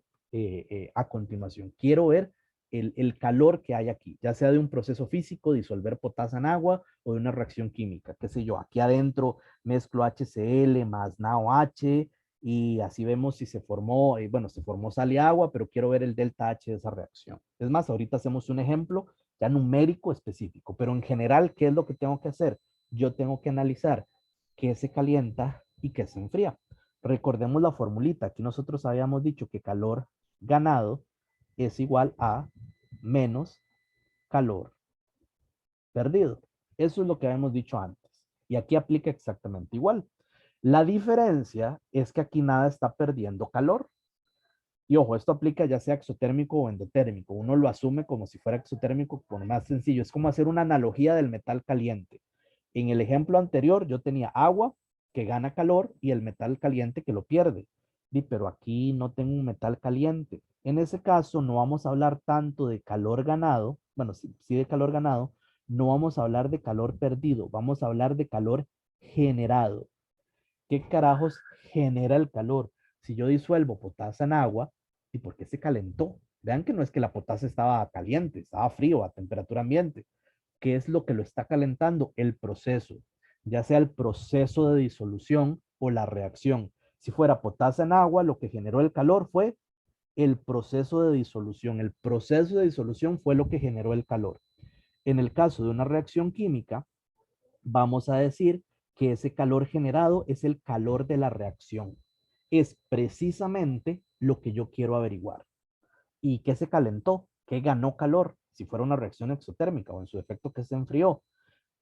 a continuación. Quiero ver el calor que hay aquí, ya sea de un proceso físico, disolver potasa en agua, o de una reacción química, qué sé yo. Aquí adentro mezclo HCl más NaOH, y así vemos si se formó, bueno, se formó sal y agua, pero quiero ver el delta H de esa reacción. Es más, ahorita hacemos un ejemplo ya numérico específico, pero en general, ¿qué es lo que tengo que hacer? Yo tengo que analizar qué se calienta y qué se enfría. Recordemos la formulita. Aquí nosotros habíamos dicho que calor ganado es igual a menos calor perdido. Eso es lo que habíamos dicho antes. Y aquí aplica exactamente igual. La diferencia es que aquí nada está perdiendo calor. Y ojo, esto aplica ya sea exotérmico o endotérmico. Uno lo asume como si fuera exotérmico, por más sencillo. Es como hacer una analogía del metal caliente. En el ejemplo anterior yo tenía agua que gana calor y el metal caliente que lo pierde. Pero aquí no tengo un metal caliente. En ese caso no vamos a hablar tanto de calor ganado, bueno, sí de calor ganado, no vamos a hablar de calor perdido, vamos a hablar de calor generado. ¿Qué carajos genera el calor? Si yo disuelvo potasa en agua, ¿y por qué se calentó? Vean que no es que la potasa estaba caliente, estaba frío a temperatura ambiente. ¿Qué es lo que lo está calentando? El proceso, ya sea el proceso de disolución o la reacción. Si fuera potasa en agua, lo que generó el calor fue el proceso de disolución. El proceso de disolución fue lo que generó el calor. En el caso de una reacción química, vamos a decir que ese calor generado es el calor de la reacción. Es precisamente lo que yo quiero averiguar. ¿Y qué se calentó? ¿Qué ganó calor? Si fuera una reacción exotérmica o en su efecto que se enfrió.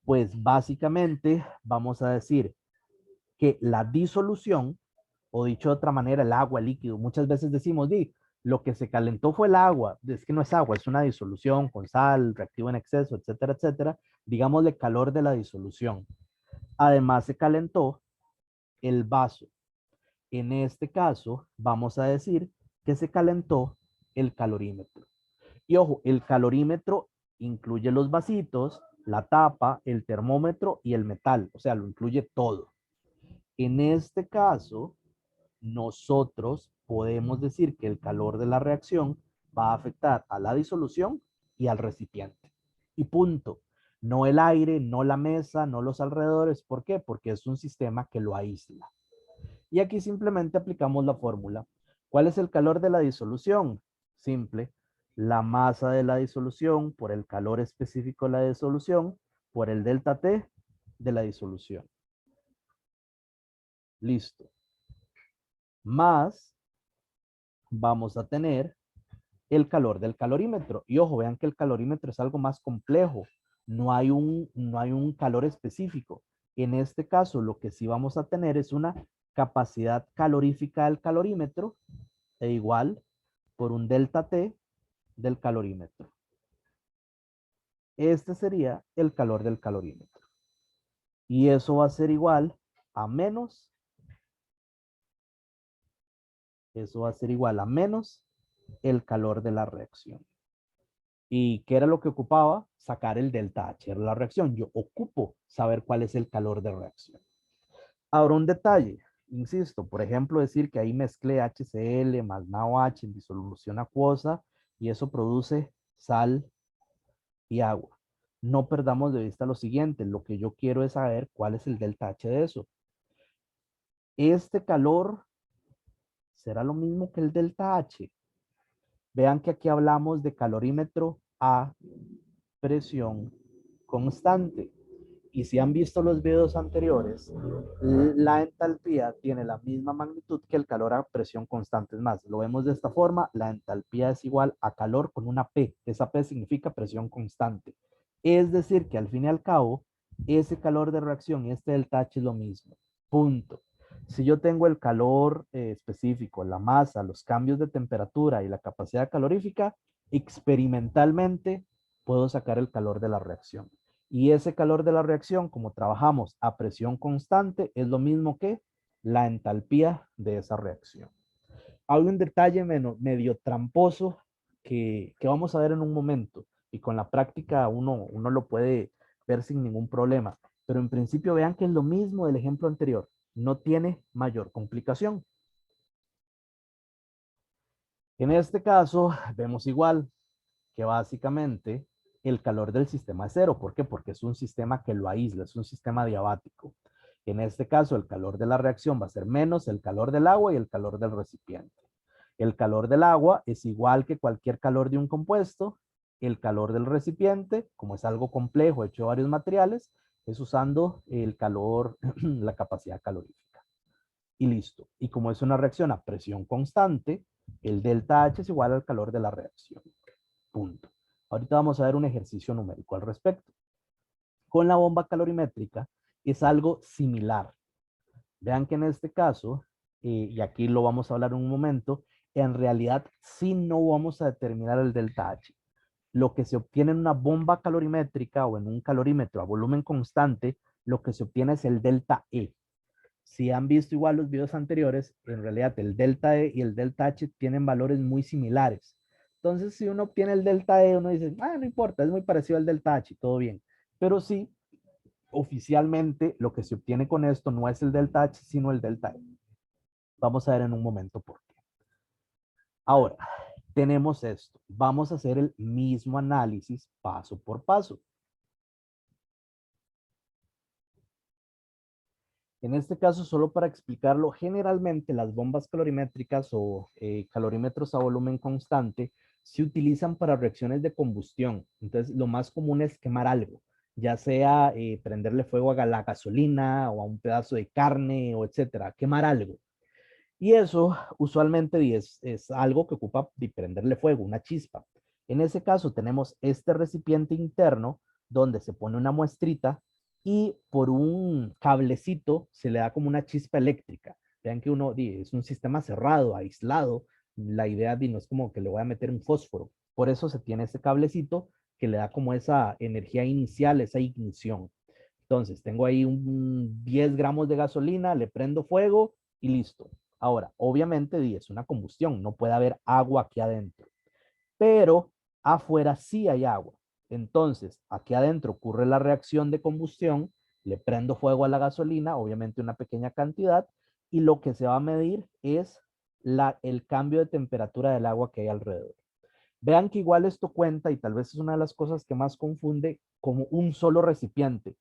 Pues básicamente vamos a decir que la disolución, o dicho de otra manera, el agua, el líquido, muchas veces decimos, lo que se calentó fue el agua, es que no es agua, es una disolución con sal, reactivo en exceso, etcétera, etcétera, digámosle calor de la disolución. Además se calentó el vaso. En este caso, vamos a decir que se calentó el calorímetro. Y ojo, el calorímetro incluye los vasitos, la tapa, el termómetro y el metal, o sea, lo incluye todo. En este caso, nosotros podemos decir que el calor de la reacción va a afectar a la disolución y al recipiente. Y punto. No el aire, no la mesa, no los alrededores. ¿Por qué? Porque es un sistema que lo aísla. Y aquí simplemente aplicamos la fórmula. ¿Cuál es el calor de la disolución? Simple. La masa de la disolución por el calor específico de la disolución por el delta T de la disolución. Listo. Más vamos a tener el calor del calorímetro. Y ojo, vean que el calorímetro es algo más complejo. No hay un calor específico. En este caso, lo que sí vamos a tener es una capacidad calorífica del calorímetro e igual por un delta T del calorímetro. Este sería el calor del calorímetro. Y eso va a ser igual a menos, eso va a ser igual a menos el calor de la reacción. ¿Y qué era lo que ocupaba? Sacar el delta H, era la reacción. Yo ocupo saber cuál es el calor de reacción. Ahora un detalle, insisto, por ejemplo, decir que ahí mezclé HCl más NaOH en disolución acuosa y eso produce sal y agua. No perdamos de vista lo siguiente, lo que yo quiero es saber cuál es el delta H de eso. Este calor será lo mismo que el delta H. Vean que aquí hablamos de calorímetro a presión constante. Y si han visto los videos anteriores, la entalpía tiene la misma magnitud que el calor a presión constante. Es más, lo vemos de esta forma, la entalpía es igual a calor con una P. Esa P significa presión constante. Es decir, que al fin y al cabo, ese calor de reacción y este delta H es lo mismo. Punto. Si yo tengo el calor específico, la masa, los cambios de temperatura y la capacidad calorífica, experimentalmente puedo sacar el calor de la reacción. Y ese calor de la reacción, como trabajamos a presión constante, es lo mismo que la entalpía de esa reacción. Hay un detalle medio tramposo que vamos a ver en un momento. Y con la práctica uno lo puede ver sin ningún problema. Pero en principio vean que es lo mismo del ejemplo anterior. No tiene mayor complicación. En este caso, vemos igual que básicamente el calor del sistema es cero. ¿Por qué? Porque es un sistema que lo aísla, es un sistema diabático. En este caso, el calor de la reacción va a ser menos el calor del agua y el calor del recipiente. El calor del agua es igual que cualquier calor de un compuesto. El calor del recipiente, como es algo complejo, hecho de varios materiales, es usando el calor, la capacidad calorífica. Y listo. Y como es una reacción a presión constante, el delta H es igual al calor de la reacción. Punto. Ahorita vamos a ver un ejercicio numérico al respecto. Con la bomba calorimétrica es algo similar. Vean que en este caso, y aquí lo vamos a hablar en un momento, en realidad sí no vamos a determinar el delta H. Lo que se obtiene en una bomba calorimétrica o en un calorímetro a volumen constante, lo que se obtiene es el delta E. Si han visto igual los videos anteriores, en realidad el delta E y el delta H tienen valores muy similares. Entonces, si uno obtiene el delta E, uno dice, ah, no importa, es muy parecido al delta H, todo bien. Pero sí, oficialmente lo que se obtiene con esto no es el delta H, sino el delta E. Vamos a ver en un momento por qué. Ahora, tenemos esto. Vamos a hacer el mismo análisis paso por paso. En este caso, solo para explicarlo, generalmente las bombas calorimétricas o calorímetros a volumen constante se utilizan para reacciones de combustión. Entonces, lo más común es quemar algo, ya sea prenderle fuego a la gasolina o a un pedazo de carne o etcétera, quemar algo. Y eso usualmente es algo que ocupa de prenderle fuego, una chispa. En ese caso tenemos este recipiente interno donde se pone una muestrita y por un cablecito se le da como una chispa eléctrica. Vean que es un sistema cerrado, aislado. La idea no es como que le voy a meter un fósforo. Por eso se tiene ese cablecito que le da como esa energía inicial, esa ignición. Entonces, tengo ahí un 10 gramos de gasolina, le prendo fuego y listo. Ahora, obviamente es una combustión, no puede haber agua aquí adentro, pero afuera sí hay agua. Entonces, aquí adentro ocurre la reacción de combustión, le prendo fuego a la gasolina, obviamente una pequeña cantidad, y lo que se va a medir es el cambio de temperatura del agua que hay alrededor. Vean que igual esto cuenta, y tal vez es una de las cosas que más confunde, como un solo recipiente.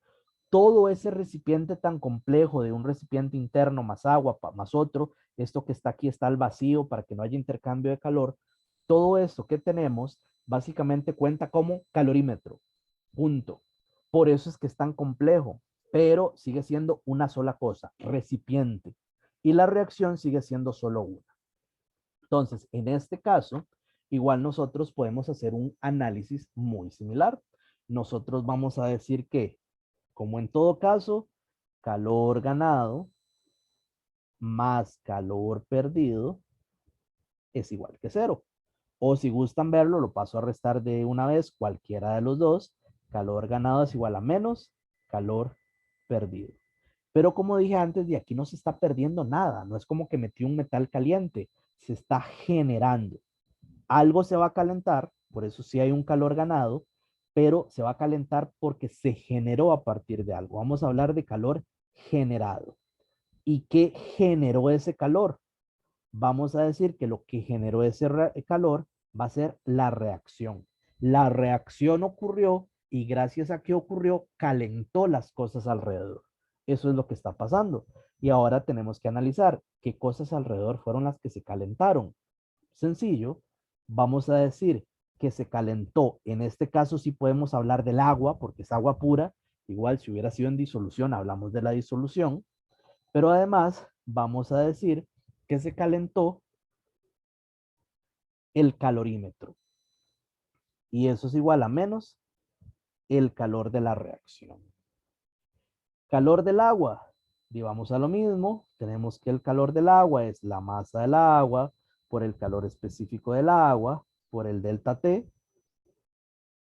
Todo ese recipiente tan complejo de un recipiente interno más agua, más otro, esto que está aquí está al vacío para que no haya intercambio de calor, todo esto que tenemos básicamente cuenta como calorímetro, punto. Por eso es que es tan complejo, pero sigue siendo una sola cosa, recipiente. Y la reacción sigue siendo solo una. Entonces, en este caso, igual nosotros podemos hacer un análisis muy similar. Nosotros vamos a decir que, como en todo caso, calor ganado más calor perdido es igual que cero. O si gustan verlo, lo paso a restar de una vez, cualquiera de los dos. Calor ganado es igual a menos calor perdido. Pero como dije antes, de aquí no se está perdiendo nada. No es como que metí un metal caliente. Se está generando. Algo se va a calentar, por eso sí hay un calor ganado, pero se va a calentar porque se generó a partir de algo. Vamos a hablar de calor generado. ¿Y qué generó ese calor? Vamos a decir que lo que generó ese calor va a ser la reacción. La reacción ocurrió y gracias a que ocurrió, calentó las cosas alrededor. Eso es lo que está pasando. Y ahora tenemos que analizar qué cosas alrededor fueron las que se calentaron. Sencillo, vamos a decir que se calentó. En este caso sí podemos hablar del agua, porque es agua pura. Igual si hubiera sido en disolución, hablamos de la disolución. Pero además vamos a decir que se calentó el calorímetro. Y eso es igual a menos el calor de la reacción. Calor del agua. Y vamos a lo mismo. Tenemos que el calor del agua es la masa del agua por el calor específico del agua por el delta T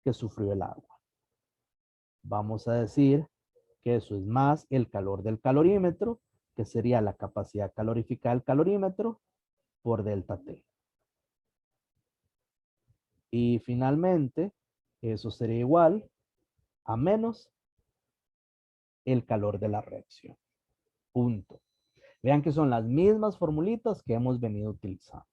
que sufrió el agua. Vamos a decir que eso es más el calor del calorímetro, que sería la capacidad calorífica del calorímetro por delta T. Y finalmente, eso sería igual a menos el calor de la reacción. Punto. Vean que son las mismas formulitas que hemos venido utilizando.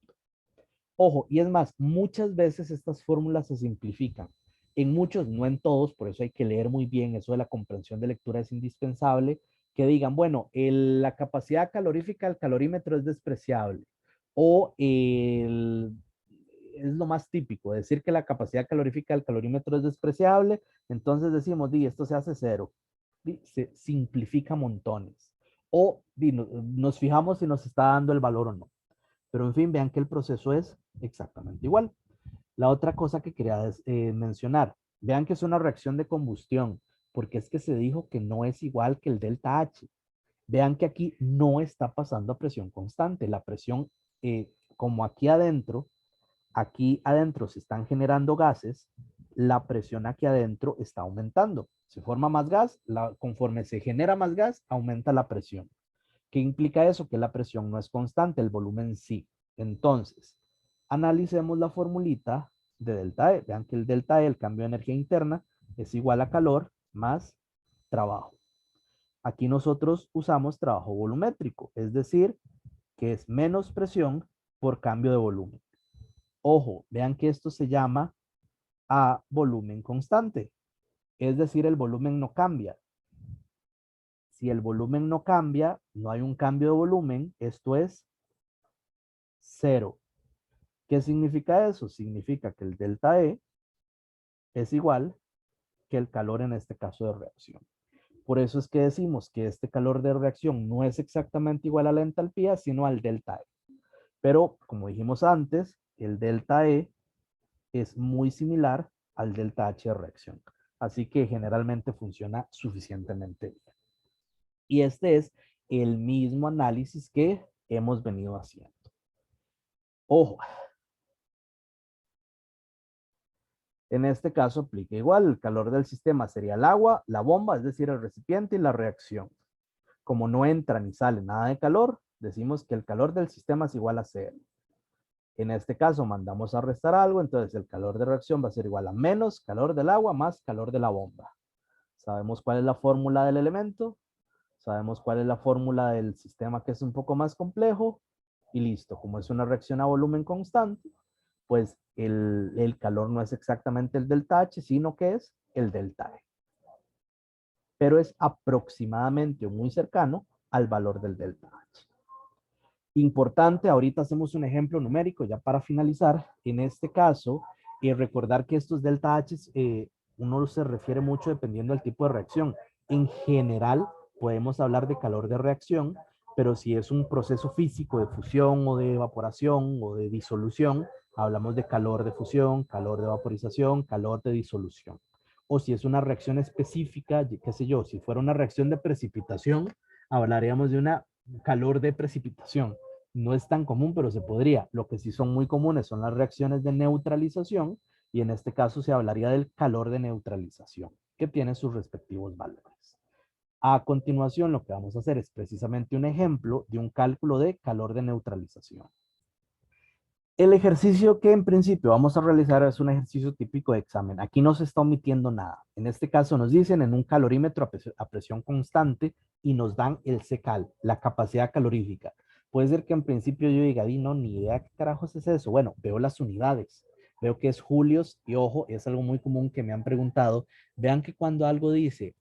Ojo, y es más, muchas veces estas fórmulas se simplifican. En muchos, no en todos, por eso hay que leer muy bien, eso de la comprensión de lectura es indispensable, que digan, bueno, la capacidad calorífica del calorímetro es despreciable. O es lo más típico, decir que la capacidad calorífica del calorímetro es despreciable, entonces decimos, di, esto se hace cero. Di, se simplifica montones. O di, nos fijamos si nos está dando el valor o no. Pero en fin, vean que el proceso es exactamente igual. La otra cosa que quería mencionar, vean que es una reacción de combustión, porque es que se dijo que no es igual que el delta H. Vean que aquí no está pasando a presión constante. La presión, como aquí adentro se están generando gases, la presión aquí adentro está aumentando. Se forma más gas, conforme se genera más gas, aumenta la presión. ¿Qué implica eso? Que la presión no es constante, el volumen sí. Entonces, analicemos la formulita de delta E. Vean que el delta E, el cambio de energía interna, es igual a calor más trabajo. Aquí nosotros usamos trabajo volumétrico, es decir, que es menos presión por cambio de volumen. Ojo, vean que esto se llama a volumen constante, es decir, el volumen no cambia. Si el volumen no cambia, no hay un cambio de volumen, esto es cero. ¿Qué significa eso? Significa que el delta E es igual que el calor en este caso de reacción. Por eso es que decimos que este calor de reacción no es exactamente igual a la entalpía, sino al delta E. Pero, como dijimos antes, el delta E es muy similar al delta H de reacción. Así que generalmente funciona suficientemente bien. Y este es el mismo análisis que hemos venido haciendo. Ojo, en este caso aplica igual, el calor del sistema sería el agua, la bomba, es decir, el recipiente y la reacción. Como no entra ni sale nada de calor, decimos que el calor del sistema es igual a cero. En este caso mandamos a restar algo, entonces el calor de reacción va a ser igual a menos calor del agua más calor de la bomba. Sabemos cuál es la fórmula del elemento, sabemos cuál es la fórmula del sistema que es un poco más complejo y listo. Como es una reacción a volumen constante, pues el calor no es exactamente el delta H, sino que es el delta E. Pero es aproximadamente muy cercano al valor del delta H. Importante, ahorita hacemos un ejemplo numérico ya para finalizar. En este caso, recordar que estos delta H, uno se refiere mucho dependiendo del tipo de reacción. En general, podemos hablar de calor de reacción, pero si es un proceso físico de fusión o de evaporación o de disolución, hablamos de calor de fusión, calor de vaporización, calor de disolución. O si es una reacción específica, qué sé yo, si fuera una reacción de precipitación, hablaríamos de una calor de precipitación. No es tan común, pero se podría. Lo que sí son muy comunes son las reacciones de neutralización y en este caso se hablaría del calor de neutralización, que tiene sus respectivos valores. A continuación, lo que vamos a hacer es precisamente un ejemplo de un cálculo de calor de neutralización. El ejercicio que en principio vamos a realizar es un ejercicio típico de examen. Aquí no se está omitiendo nada. En este caso nos dicen en un calorímetro a presión constante y nos dan el CCAL, la capacidad calorífica. Puede ser que en principio yo diga, no, ni idea qué carajos es eso. Bueno, veo las unidades. Veo que es julios y ojo, es algo muy común que me han preguntado. Vean que cuando algo dice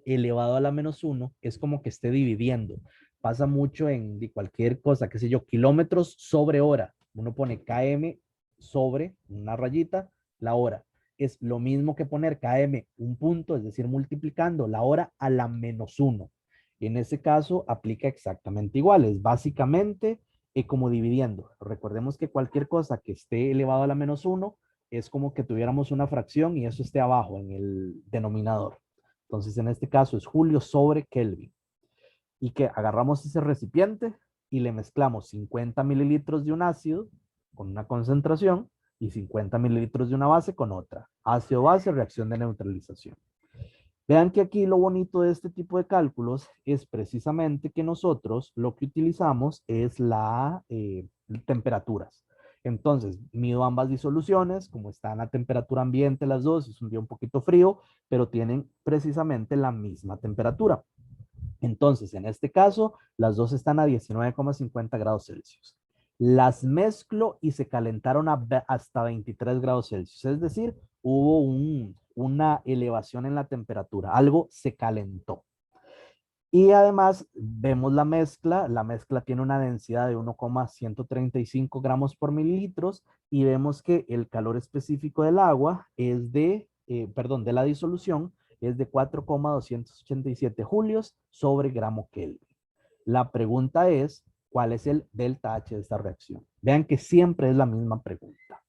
elevado a la menos 1 es como que esté dividiendo. Pasa mucho en cualquier cosa, qué sé yo, kilómetros sobre hora. Uno pone km sobre una rayita, la hora. Es lo mismo que poner km un punto, es decir, multiplicando la hora a la menos 1. En ese caso aplica exactamente igual, es básicamente como dividiendo. Recordemos que cualquier cosa que esté elevado a la menos 1 es como que tuviéramos una fracción y eso esté abajo en el denominador. Entonces, en este caso es Julio sobre Kelvin. Y que agarramos ese recipiente y le mezclamos 50 mililitros de un ácido con una concentración y 50 mililitros de una base con otra. Ácido-base, reacción de neutralización. Vean que aquí lo bonito de este tipo de cálculos es precisamente que nosotros lo que utilizamos es temperaturas. Entonces, mido ambas disoluciones, como están a temperatura ambiente las dos, es un día un poquito frío, pero tienen precisamente la misma temperatura. Entonces, en este caso, las dos están a 19,50 grados Celsius. Las mezclo y se calentaron hasta 23 grados Celsius. Es decir, hubo una elevación en la temperatura. Algo se calentó. Y además vemos la mezcla tiene una densidad de 1,135 gramos por mililitros y vemos que el calor específico del agua es de la disolución es de 4,287 julios sobre gramo Kelvin. La pregunta es, ¿cuál es el delta H de esta reacción? Vean que siempre es la misma pregunta.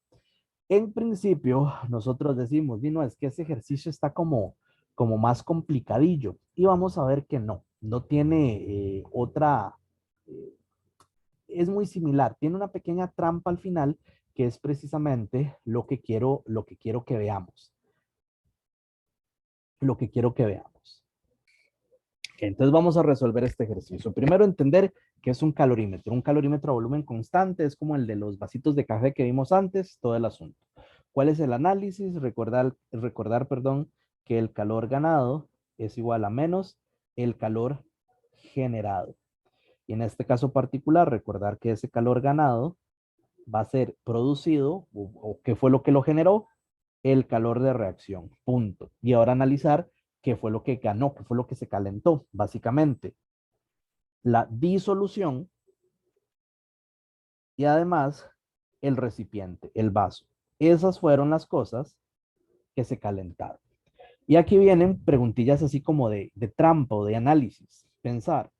En principio, nosotros decimos, no, es que ese ejercicio está como más complicadillo. Y vamos a ver que no tiene es muy similar. Tiene una pequeña trampa al final que es precisamente lo que quiero que veamos. Lo que quiero que veamos. Entonces vamos a resolver este ejercicio. Primero entender qué es un calorímetro. Un calorímetro a volumen constante es como el de los vasitos de café que vimos antes, todo el asunto. ¿Cuál es el análisis? Recordar, que el calor ganado es igual a menos el calor generado. Y en este caso particular, recordar que ese calor ganado va a ser producido, o qué fue lo que lo generó, el calor de reacción, punto. Y ahora analizar qué fue lo que ganó, qué fue lo que se calentó, básicamente. La disolución y además el recipiente, el vaso. Esas fueron las cosas que se calentaron. Y aquí vienen preguntillas así como de trampa o de análisis. Pensar,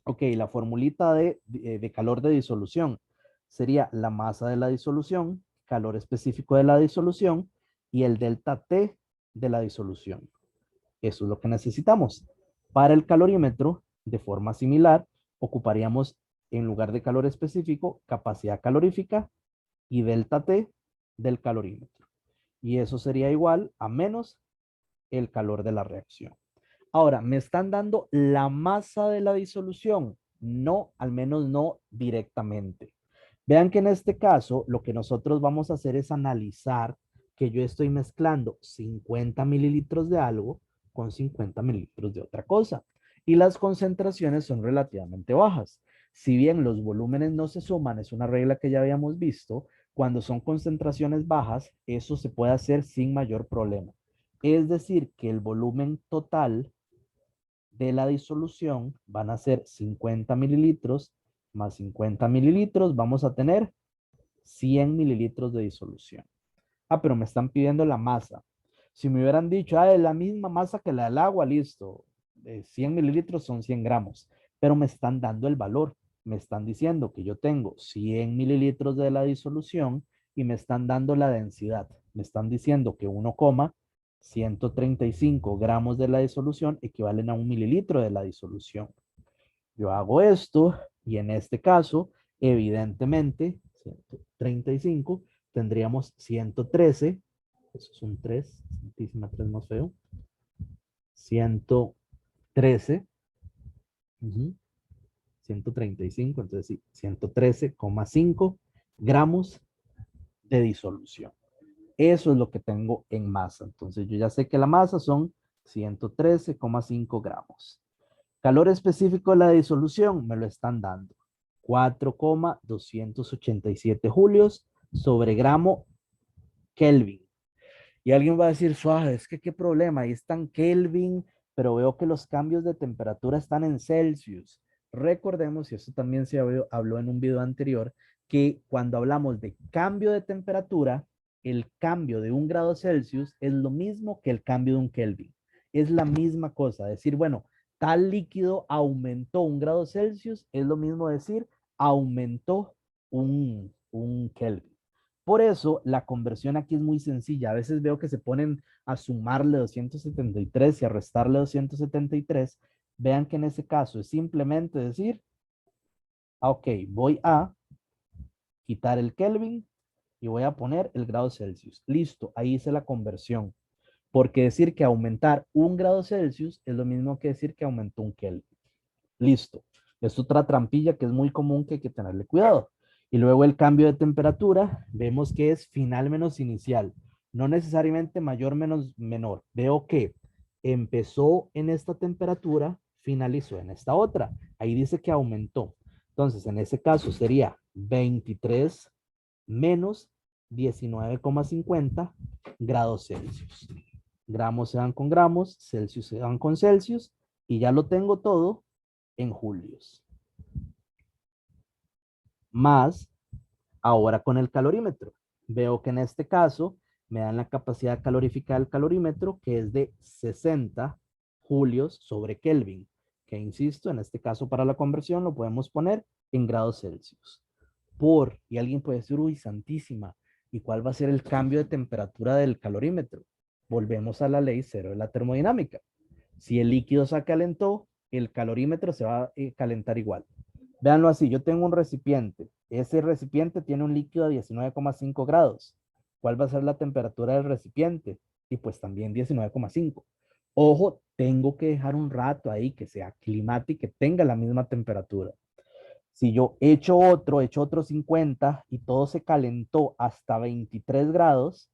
ok, la formulita de calor de disolución sería la masa de la disolución, calor específico de la disolución y el delta T de la disolución. Eso es lo que necesitamos. Para el calorímetro, de forma similar, ocuparíamos en lugar de calor específico, capacidad calorífica y delta T del calorímetro. Y eso sería igual a menos el calor de la reacción. Ahora, ¿me están dando la masa de la disolución? No, al menos no directamente. Vean que en este caso, lo que nosotros vamos a hacer es analizar que yo estoy mezclando 50 mililitros de algo con 50 mililitros de otra cosa. Y las concentraciones son relativamente bajas. Si bien los volúmenes no se suman, es una regla que ya habíamos visto, cuando son concentraciones bajas, eso se puede hacer sin mayor problema. Es decir, que el volumen total de la disolución van a ser 50 mililitros más 50 mililitros, vamos a tener 100 mililitros de disolución. Ah, pero me están pidiendo la masa. Si me hubieran dicho, ah, es la misma masa que la del agua, listo. 100 mililitros son 100 gramos, pero me están dando el valor. Me están diciendo que yo tengo 100 mililitros de la disolución y me están dando la densidad. Me están diciendo que 1,135 gramos de la disolución equivalen a 1 mililitro de la disolución. Yo hago esto y en este caso, evidentemente, 135, tendríamos 113, eso es un 3, santísima 3 más feo, 113, 135, entonces sí, 113,5 gramos de disolución. Eso es lo que tengo en masa. Entonces yo ya sé que la masa son 113,5 gramos. Calor específico de la disolución me lo están dando. 4,287 julios sobre gramo Kelvin. Y alguien va a decir, suave, es que qué problema, ahí están Kelvin, pero veo que los cambios de temperatura están en Celsius. Recordemos, y esto también se habló en un video anterior, que cuando hablamos de cambio de temperatura, el cambio de 1 grado Celsius es lo mismo que el cambio de un Kelvin. Es la misma cosa. Decir, bueno, tal líquido aumentó 1 grado Celsius, es lo mismo decir, aumentó un Kelvin. Por eso la conversión aquí es muy sencilla. A veces veo que se ponen a sumarle 273 y a restarle 273. Vean que en ese caso es simplemente decir, ok, voy a quitar el Kelvin y voy a poner el grado Celsius. Listo, ahí hice la conversión. Porque decir que aumentar 1 grado Celsius es lo mismo que decir que aumentó un Kelvin. Listo. Es otra trampilla que es muy común que hay que tenerle cuidado. Y luego el cambio de temperatura, vemos que es final menos inicial, no necesariamente mayor menos menor. Veo que empezó en esta temperatura, finalizó en esta otra. Ahí dice que aumentó. Entonces, en ese caso sería 23 menos 19,50 grados Celsius. Gramos se dan con gramos, Celsius se dan con Celsius, y ya lo tengo todo en julios. Más ahora con el calorímetro. Veo que en este caso me dan la capacidad calorífica del calorímetro, que es de 60 julios sobre Kelvin, que insisto, en este caso para la conversión lo podemos poner en grados Celsius. Y alguien puede decir, uy, santísima, ¿y cuál va a ser el cambio de temperatura del calorímetro? Volvemos a la ley cero de la termodinámica. Si el líquido se calentó, el calorímetro se va a calentar igual. Véanlo así, yo tengo un recipiente. Ese recipiente tiene un líquido a 19,5 grados. ¿Cuál va a ser la temperatura del recipiente? Y pues también 19,5. Ojo, tengo que dejar un rato ahí que se aclimate y que tenga la misma temperatura. Si yo echo otro 50 y todo se calentó hasta 23 grados,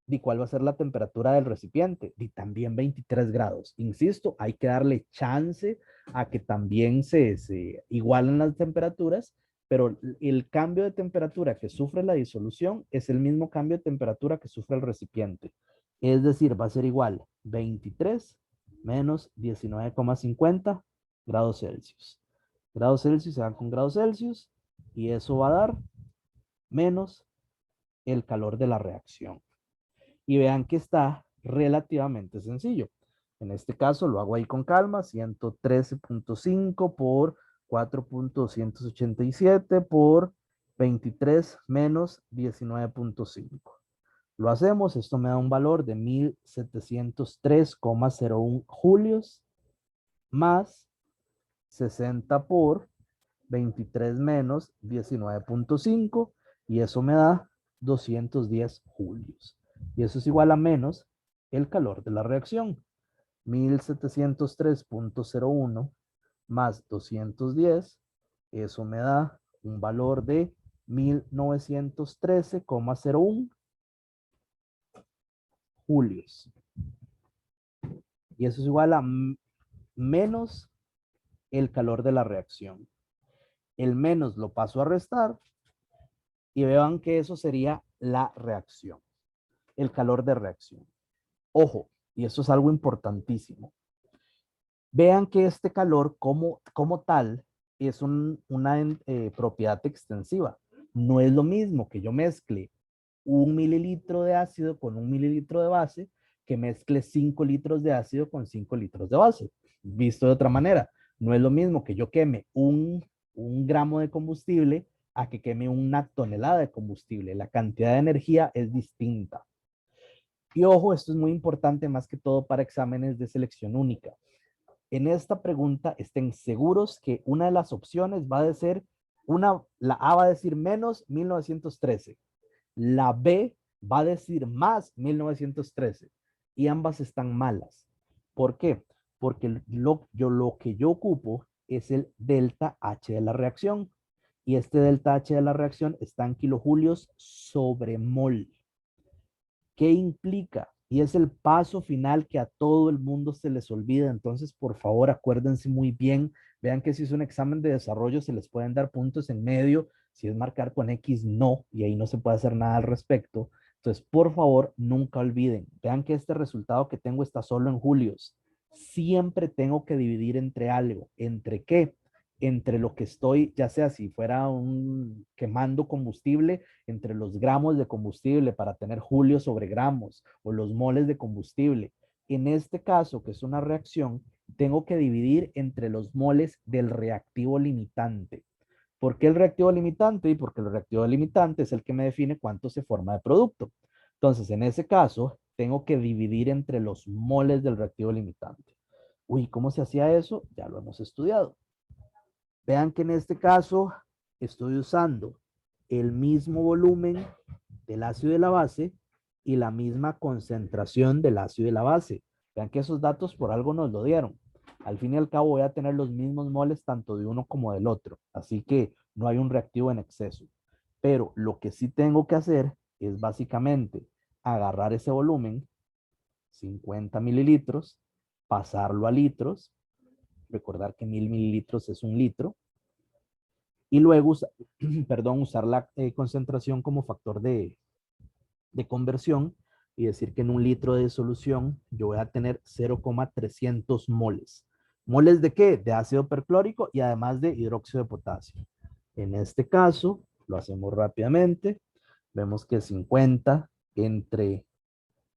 ¿y cuál va a ser la temperatura del recipiente? Y también 23 grados. Insisto, hay que darle chance a que también se igualen las temperaturas, pero el cambio de temperatura que sufre la disolución es el mismo cambio de temperatura que sufre el recipiente. Es decir, va a ser igual 23 menos 19,50 grados Celsius. Grados Celsius se dan con grados Celsius y eso va a dar menos el calor de la reacción. Y vean que está relativamente sencillo. En este caso lo hago ahí con calma, 113.5 por 4.287 por 23 menos 19.5. Lo hacemos, esto me da un valor de 1703,01 julios más 60 por 23 menos 19.5 y eso me da 210 julios. Y eso es igual a menos el calor de la reacción. 1703.01 más 210, eso me da un valor de 1913,01 julios. Y eso es igual a menos el calor de la reacción. El menos lo paso a restar y vean que eso sería la reacción, el calor de reacción. Ojo, y eso es algo importantísimo. Vean que este calor como tal es una propiedad extensiva. No es lo mismo que yo mezcle 1 mililitro de ácido con 1 mililitro de base que mezcle 5 litros de ácido con 5 litros de base. Visto de otra manera, no es lo mismo que yo queme un gramo de combustible a que queme una tonelada de combustible. La cantidad de energía es distinta. Y ojo, esto es muy importante más que todo para exámenes de selección única. En esta pregunta estén seguros que una de las opciones va a ser la A va a decir menos 1913, la B va a decir más 1913 y ambas están malas. ¿Por qué? Porque lo que yo ocupo es el delta H de la reacción y este delta H de la reacción está en kilojulios sobre mol. ¿Qué implica? Y es el paso final que a todo el mundo se les olvida. Entonces, por favor, acuérdense muy bien. Vean que si es un examen de desarrollo, se les pueden dar puntos en medio. Si es marcar con X, no. Y ahí no se puede hacer nada al respecto. Entonces, por favor, nunca olviden. Vean que este resultado que tengo está solo en julios. Siempre tengo que dividir entre algo. ¿Entre qué? Entre lo que estoy, ya sea si fuera quemando combustible, entre los gramos de combustible para tener julios sobre gramos o los moles de combustible. En este caso, que es una reacción, tengo que dividir entre los moles del reactivo limitante. ¿Por qué el reactivo limitante? Y porque el reactivo limitante es el que me define cuánto se forma de producto. Entonces, en ese caso, tengo que dividir entre los moles del reactivo limitante. Uy, ¿cómo se hacía eso? Ya lo hemos estudiado. Vean que en este caso estoy usando el mismo volumen del ácido de la base y la misma concentración del ácido de la base. Vean que esos datos por algo nos lo dieron. Al fin y al cabo voy a tener los mismos moles tanto de uno como del otro. Así que no hay un reactivo en exceso. Pero lo que sí tengo que hacer es básicamente agarrar ese volumen, 50 mililitros, pasarlo a litros, recordar que 1000 mililitros es un litro, y luego perdón, usar la concentración como factor de conversión y decir que en un litro de solución yo voy a tener 0,300 moles. ¿Moles de qué? De ácido perclórico y además de hidróxido de potasio. En este caso, lo hacemos rápidamente. Vemos que 50 entre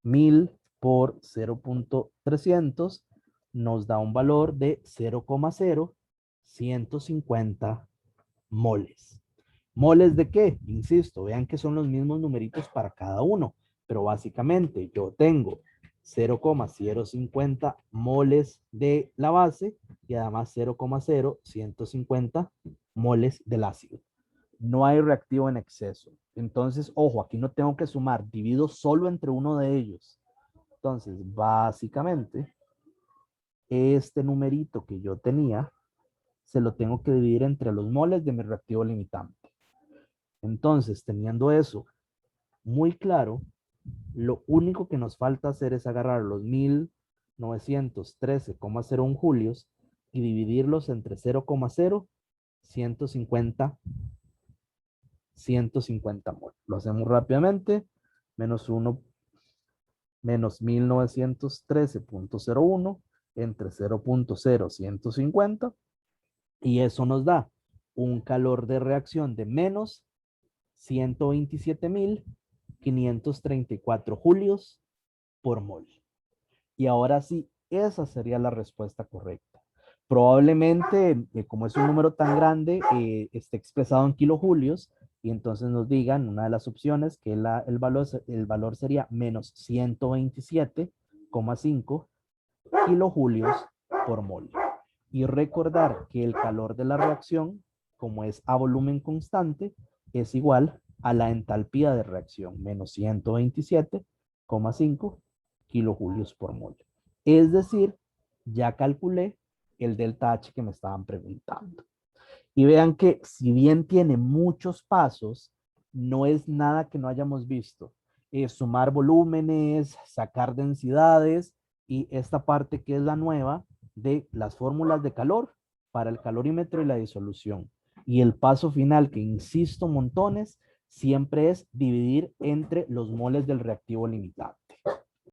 1000 por 0,300 nos da un valor de 0,0150 moles. ¿Moles de qué? Insisto, vean que son los mismos numeritos para cada uno, pero básicamente yo tengo 0,050 moles de la base y además 0,0150 moles del ácido. No hay reactivo en exceso. Entonces, ojo, aquí no tengo que sumar, divido solo entre uno de ellos. Entonces, básicamente, este numerito que yo tenía, se lo tengo que dividir entre los moles de mi reactivo limitante. Entonces, teniendo eso muy claro, lo único que nos falta hacer es agarrar los 1913,01 julios y dividirlos entre 0,0150 150 mol. Lo hacemos rápidamente. Menos 1 menos 1913,01 entre 0,0150 y eso nos da un calor de reacción de menos 127.534 julios por mol. Y ahora sí, esa sería la respuesta correcta. Probablemente, como es un número tan grande, esté expresado en kilojulios y entonces nos digan una de las opciones que el valor sería menos 127,5 kilojulios por mol. Y recordar que el calor de la reacción, como es a volumen constante, es igual a la entalpía de reacción, menos 127,5 kilojulios por mol. Es decir, ya calculé el delta H que me estaban preguntando. Y vean que si bien tiene muchos pasos, no es nada que no hayamos visto. Sumar volúmenes, sacar densidades y esta parte que es la nueva de las fórmulas de calor para el calorímetro y la disolución. Y el paso final, que insisto montones, siempre es dividir entre los moles del reactivo limitado.